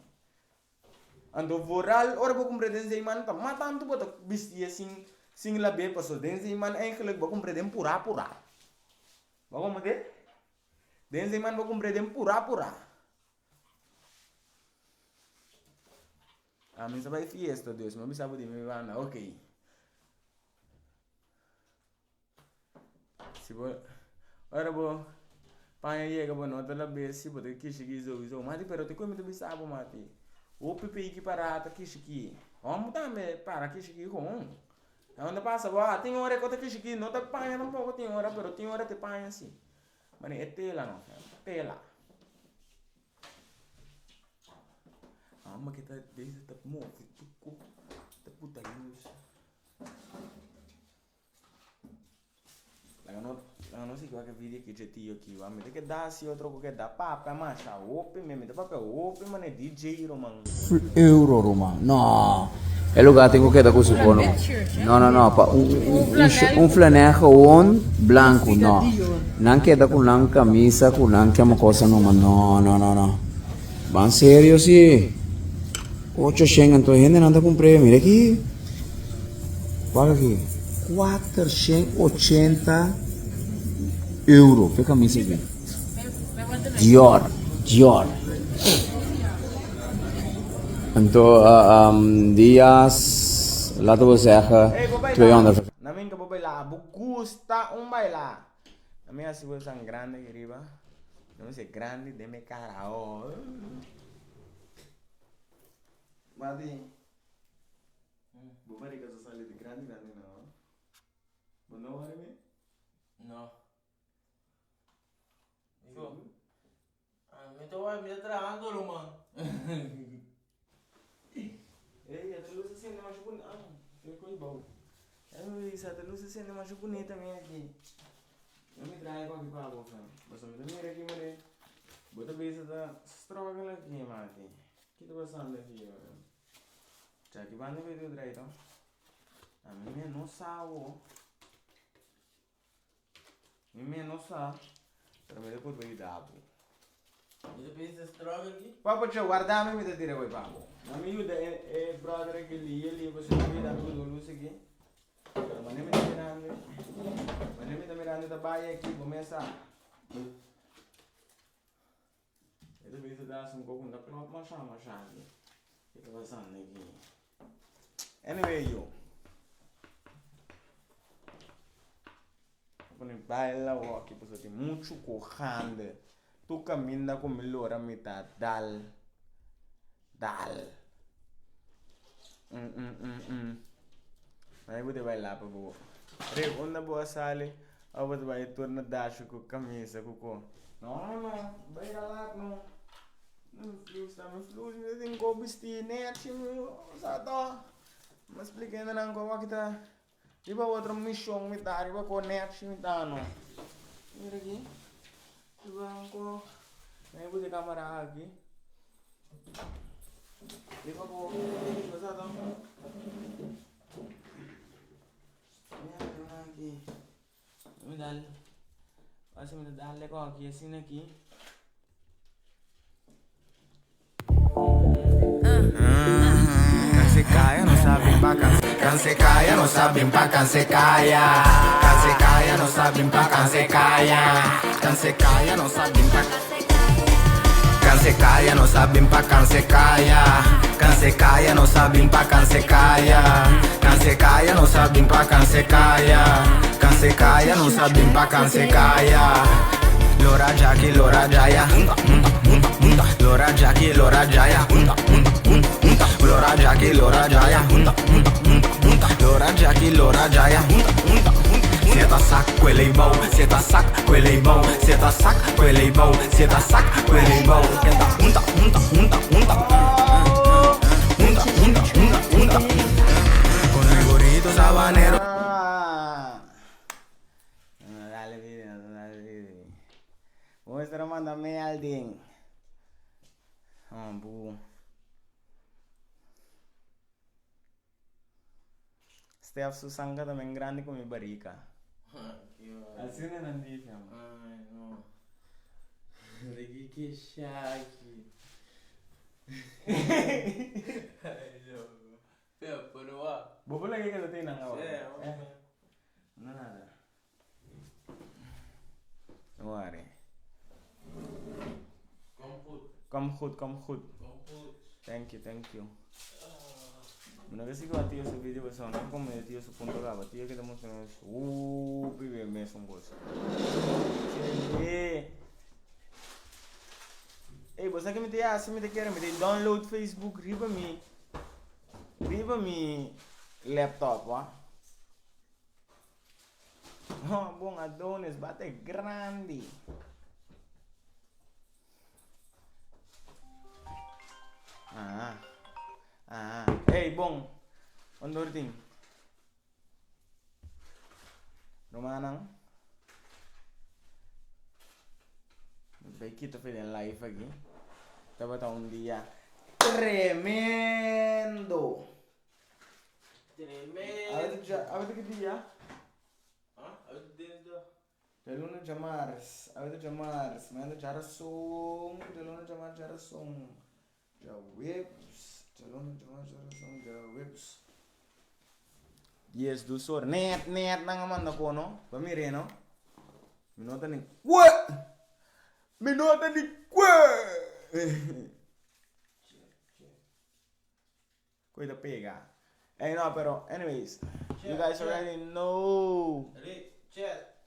Ando voral ora bo compreden ze man ta matan tu bota bisio singla be paso den ze man eigenlijk bo compreden pura. Ba como de? Den ze man bo compreden pura. A mim sabe fiesta, Deus, mas me sabe de me vana, ok. Se bo ora bo panha chega bo nota la besi bo te kishi zo mati pero te come te bisabo mati o pepe que parata kishi vamos também para kishi com onde passa bo tem hora que te kishi não te panha não pouco tem hora pero tem hora te panha assim mas é tela não tela mas que tá desde tá morto tá puta luz não sei qual é o vídeo que eu tinha aqui, mas tem que dar se outro que dá papa, mas a open, me dá papel open, mas é DJ Roman. Euro Roman, no. É lugar tenho que dar com isso bono. Não, pa um flanela gewoon branco, não. Não queda com uma camisa, com uma coisa não, não. Van sério sim. 800 então gente não tá com prêmio, mira aqui. Paga aqui. 480 euro. Fica a camisa aqui. Dior. Então, dias, lá tu você acha, 200. Na minha que vou bailar, custa baila. Na minha se você é grande aqui riba, não sei grande de me cara, oh. Mati, vou bailar que você sale de grande não. Não vai me? Não. Me tô tragando, mano. Ei, a luz assim não acho bonita. Tem coisa boa. Isso, a luz assim não acho bonita também aqui. Não me trai qualquer coisa boa, mas me dá mira aqui, mano. Bota bem essa struggle aqui, mate. O que tá passando aqui, mano? Já que vai no vídeo direito. A minha não sabe. Minha não sabe. Para me depois vai dar. Você pensa struggle aqui? Papo, tio, guarda-me e me dá tira, papo. Na minha ajuda é brother aqui, ele você me dá tudo luz aqui. Mas nem me dá mirando da baia aqui, começa. Ele vem se dar um pouco da plot, mas chama. O que tá passando aqui? Anyway, yo. Quando baila o aqui, você tem muito correndo. Tu caminha com melhor a metade, dal. Mas você vai lá para boa. Onde boa sale, ou você vai tornar dash com camisa, com. Não, vai lá, não. Flus, me tem que vestir net, sabe? Mas expliquei ainda não como kita. Riba outra missão me tá, riba com net me tá não. Mira aqui. Riba com, nem vou de câmera aqui. Riba com, sabe? Mira aqui. Me dá, assim me dá legal aqui assim aqui. Cansecaia não sabem pra cansecaia, não sabem pra cansecaia. Cansecaia não sabem pra cansecaia. Cansecaia não sabem pra cansecaia, não sabem pra cansecaia. Cansecaia não sabem pra cansecaia. Cansecaia não sabem pra cansecaia. Cansecaia não sabem pra cansecaia. Lora Jackie, Lora Jaya. Lora Jackie, Lora Jaya. Lora Jackie, Lora Jaya. Lora Jackie, Lora Jaya. Senta saco, ele bom. Senta saco, ele bom. Senta saco, ele bom. Senta saco, ele bom. Senta con el gorrito sabanero. Dale video. Muestra, mándame a alguien. Bu. Steph Susanga também grande como Ibarica. Assim não é nandito, Ai, não. Lagi que chaque. Ai, não. Pera, por lá. Bobo lagi ka dati nang awak. Não nada. Não worry. Come goed. Thank you. Muna kasi ko atiyo sa video basta na kung may atiyo sa punto ka, atiyo kita mo sa pibe mesong boss. Basta que me te assim me te quero me te download Facebook riba mi laptop, wa. Oh, bom Adonis bate grande. Bong. Ondorting. Romanang. Baik kita film live lagi. Dapat tahun dia. Tremendo. Apa itu dia? Apa itu dia? Deluna Jamars. Apa itu Jamars? Mana Jarasung? Deluna Jamar Jarasung. Jawabs. Webs. Yes, do so. Net nang man ako no. Pamire no. Minota ni what? Cuida pega. No, pero anyways, you guys already know. Chat.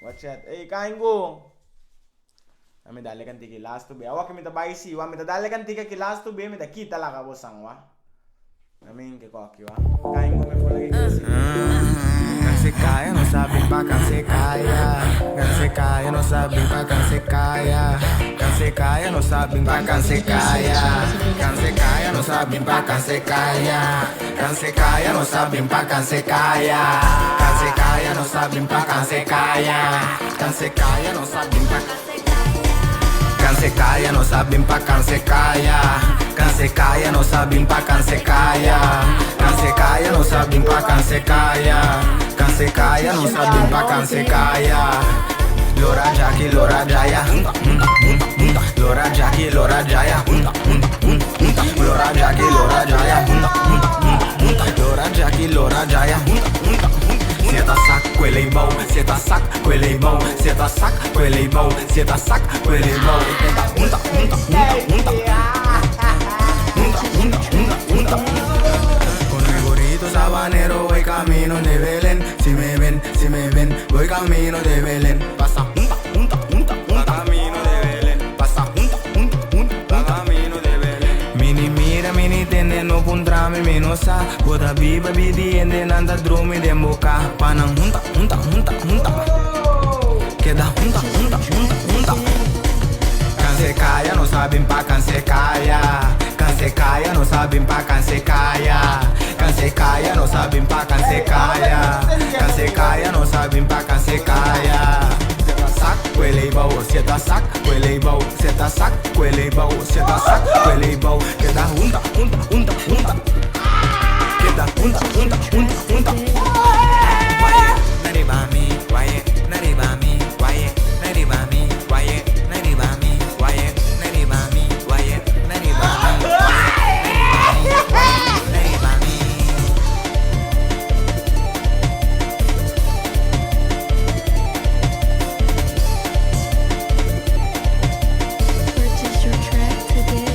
What chat? Kain ko. Kami dali kan tiki last to be. Awak kami tabaisi wa mi dali kan tiki last to be mi ta kita la ka bosang wa. Namin ke koki wa. Kain ko me lagi kasi. Cansecaia não sabem pra cansecaia. Cansecaia não sabem pra cansecaia. Cansecaia não sabem pra cansecaia. Cansecaia não sabem pra cansecaia. Cansecaia não sabem pra cansecaia. Cansecaia não sabem pra cansecaia. Cansecaia não sabem pra cansecaia, não sabem pra cansecaia. Cansecaia, não sabem pra cansecaia. Cansecaia, não sabem pra cansecaia. Cansecaia, não sabem pra cansecaia. Lora Jackie, Lora Jaya. Lora Jackie, Lora Jaya. Lora Jackie, Lora Jaya. Lora Jackie, Lora Jaya. Senta saco, ele é bom. Senta saco, ele é bom. Senta saco, ele é bom. Senta saco, ele é bom. Con el gorrito sabanero voy camino de Belén. Si me ven, voy camino de Belén. Pasa camino de Belén. Pasa camino de Belén. Mini mira, mini tende no puntrame minosa. Boda biba bidiende nanda drumi de boca. Panang junta. Queda junta. sabem pa cansecaia. Cansecaia, não sabem pa cansecaia. Cansecaia, não sabem pa cansecaia. Cansecaia, não sabem pa cansecaia. Sac, quele bau, cê tá sac, quele bau, cê tá sac, quele bau, cê tá sac, quele bau. Que da hunda. Que da hunda. Naribami, waye, naribami, waye, naribami, waye, naribami, waye, naribami, waye, naribami, naribami. Purchase your track today.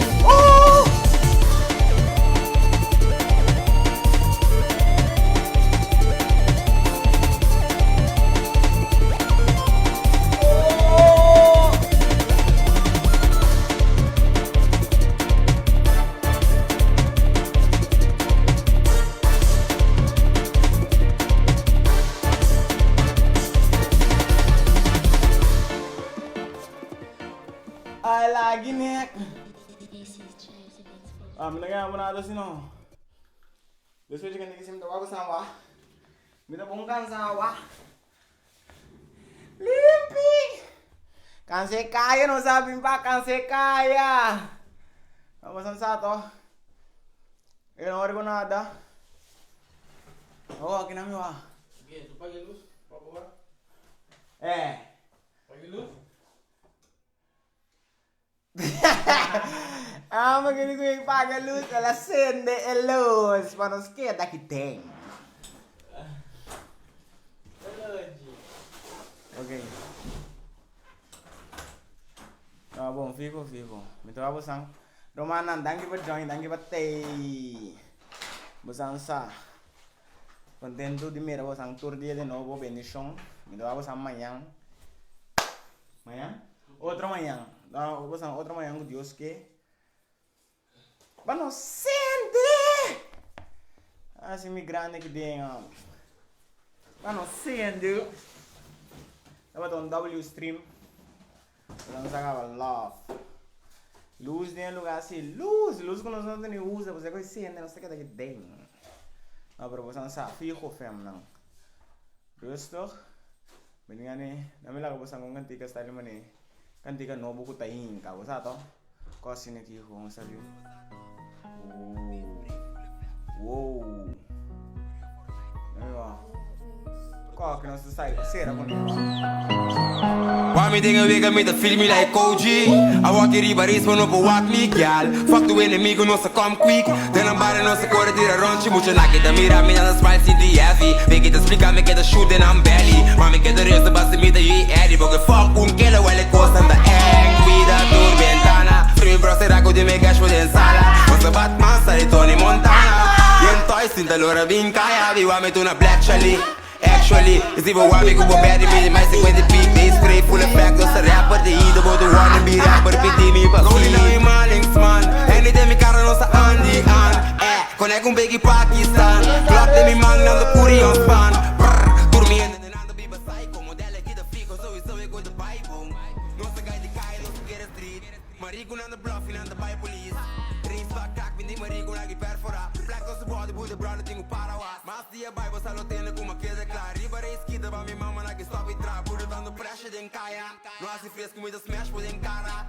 Ay, lagi nek. Minagaya mo na ito sino. Gusto ko hindi kasi mitawa ko sa awa. Minabungkan sa awa. Limpi! Cansecaia, não sabem pa cansecaia. Vamos sa to. Eu não orgo nada. Oh, aqui na minha. Sige, tu pague luz, por favor. Pague luz. Magaling ko yung pagalus. Alasende, elos. Para nos queda que tem. Okay. Bom, fico. Mito ka busang. Romanan, thank you for joining. Thank you for tay. Busang sa. Contento de mira busang tour dia de novo. Bendición. Mito ka busang mayang. Mayang? Otro mayang. Busang otro mayang. Dios que. Mano, sente! As imigrante que tem. Mano, sente. Dapat on W stream. Walang saka love. Luz din lugar assim. Luz que nós não temos usa. Você vai sente, não sei o que daqui tem. Pero você não sabe. Fico fem não. Rustig. Beningan ni. Nami lang busang kung kantika style man ni. Kantika no buku taing ka. Busa to. Kasi ni kiho ang sabi. Wow. Aywa. Qual que não se sai? Será com Why me think we can make the feel me like OG? I walk in Ribaris, but no go walk me, gal. Fuck the inimigo, no se come quick. Then I'm body, no se corre, tira ronchi. Mucho na kita mira, me nada spice in the heavy. They get the explica, me get the shoot, then I'm belly. Mami get the rest, the bus, me the you Eddie. But fuck, killer, while it goes on the egg. Vida, tur, ventana. Free bro, será que me cash with ensala. Was the Batman, sali Tony Montana. Yen toys, in the Lora Vincaya. We want me to na black chali. Actually, it's even why we go bad in me. My sequence the beat, they spray full of fact. Those a rapper, they either about to wanna be rapper, pity me, but going now in my links, man. Anytime me car no sa Andy and connect un biggie Pakistan. Clock them in man, now the puri on span. Dormi and then the be psycho. Modelle get the fico, so we go the Bible. No sa guy the guy, no to get a street. Marico on the bluffing and the by police. Rings back, tack, vindi Marico lagi perfora. Black goes the body, put the brother thing para was. Mastia Bible, salo tene kuma queda claro. Riba esquida, ba mi mama na que stop e trap. Put it on the pressure, then kaya. No hace fresco, muita smash, pode encarar.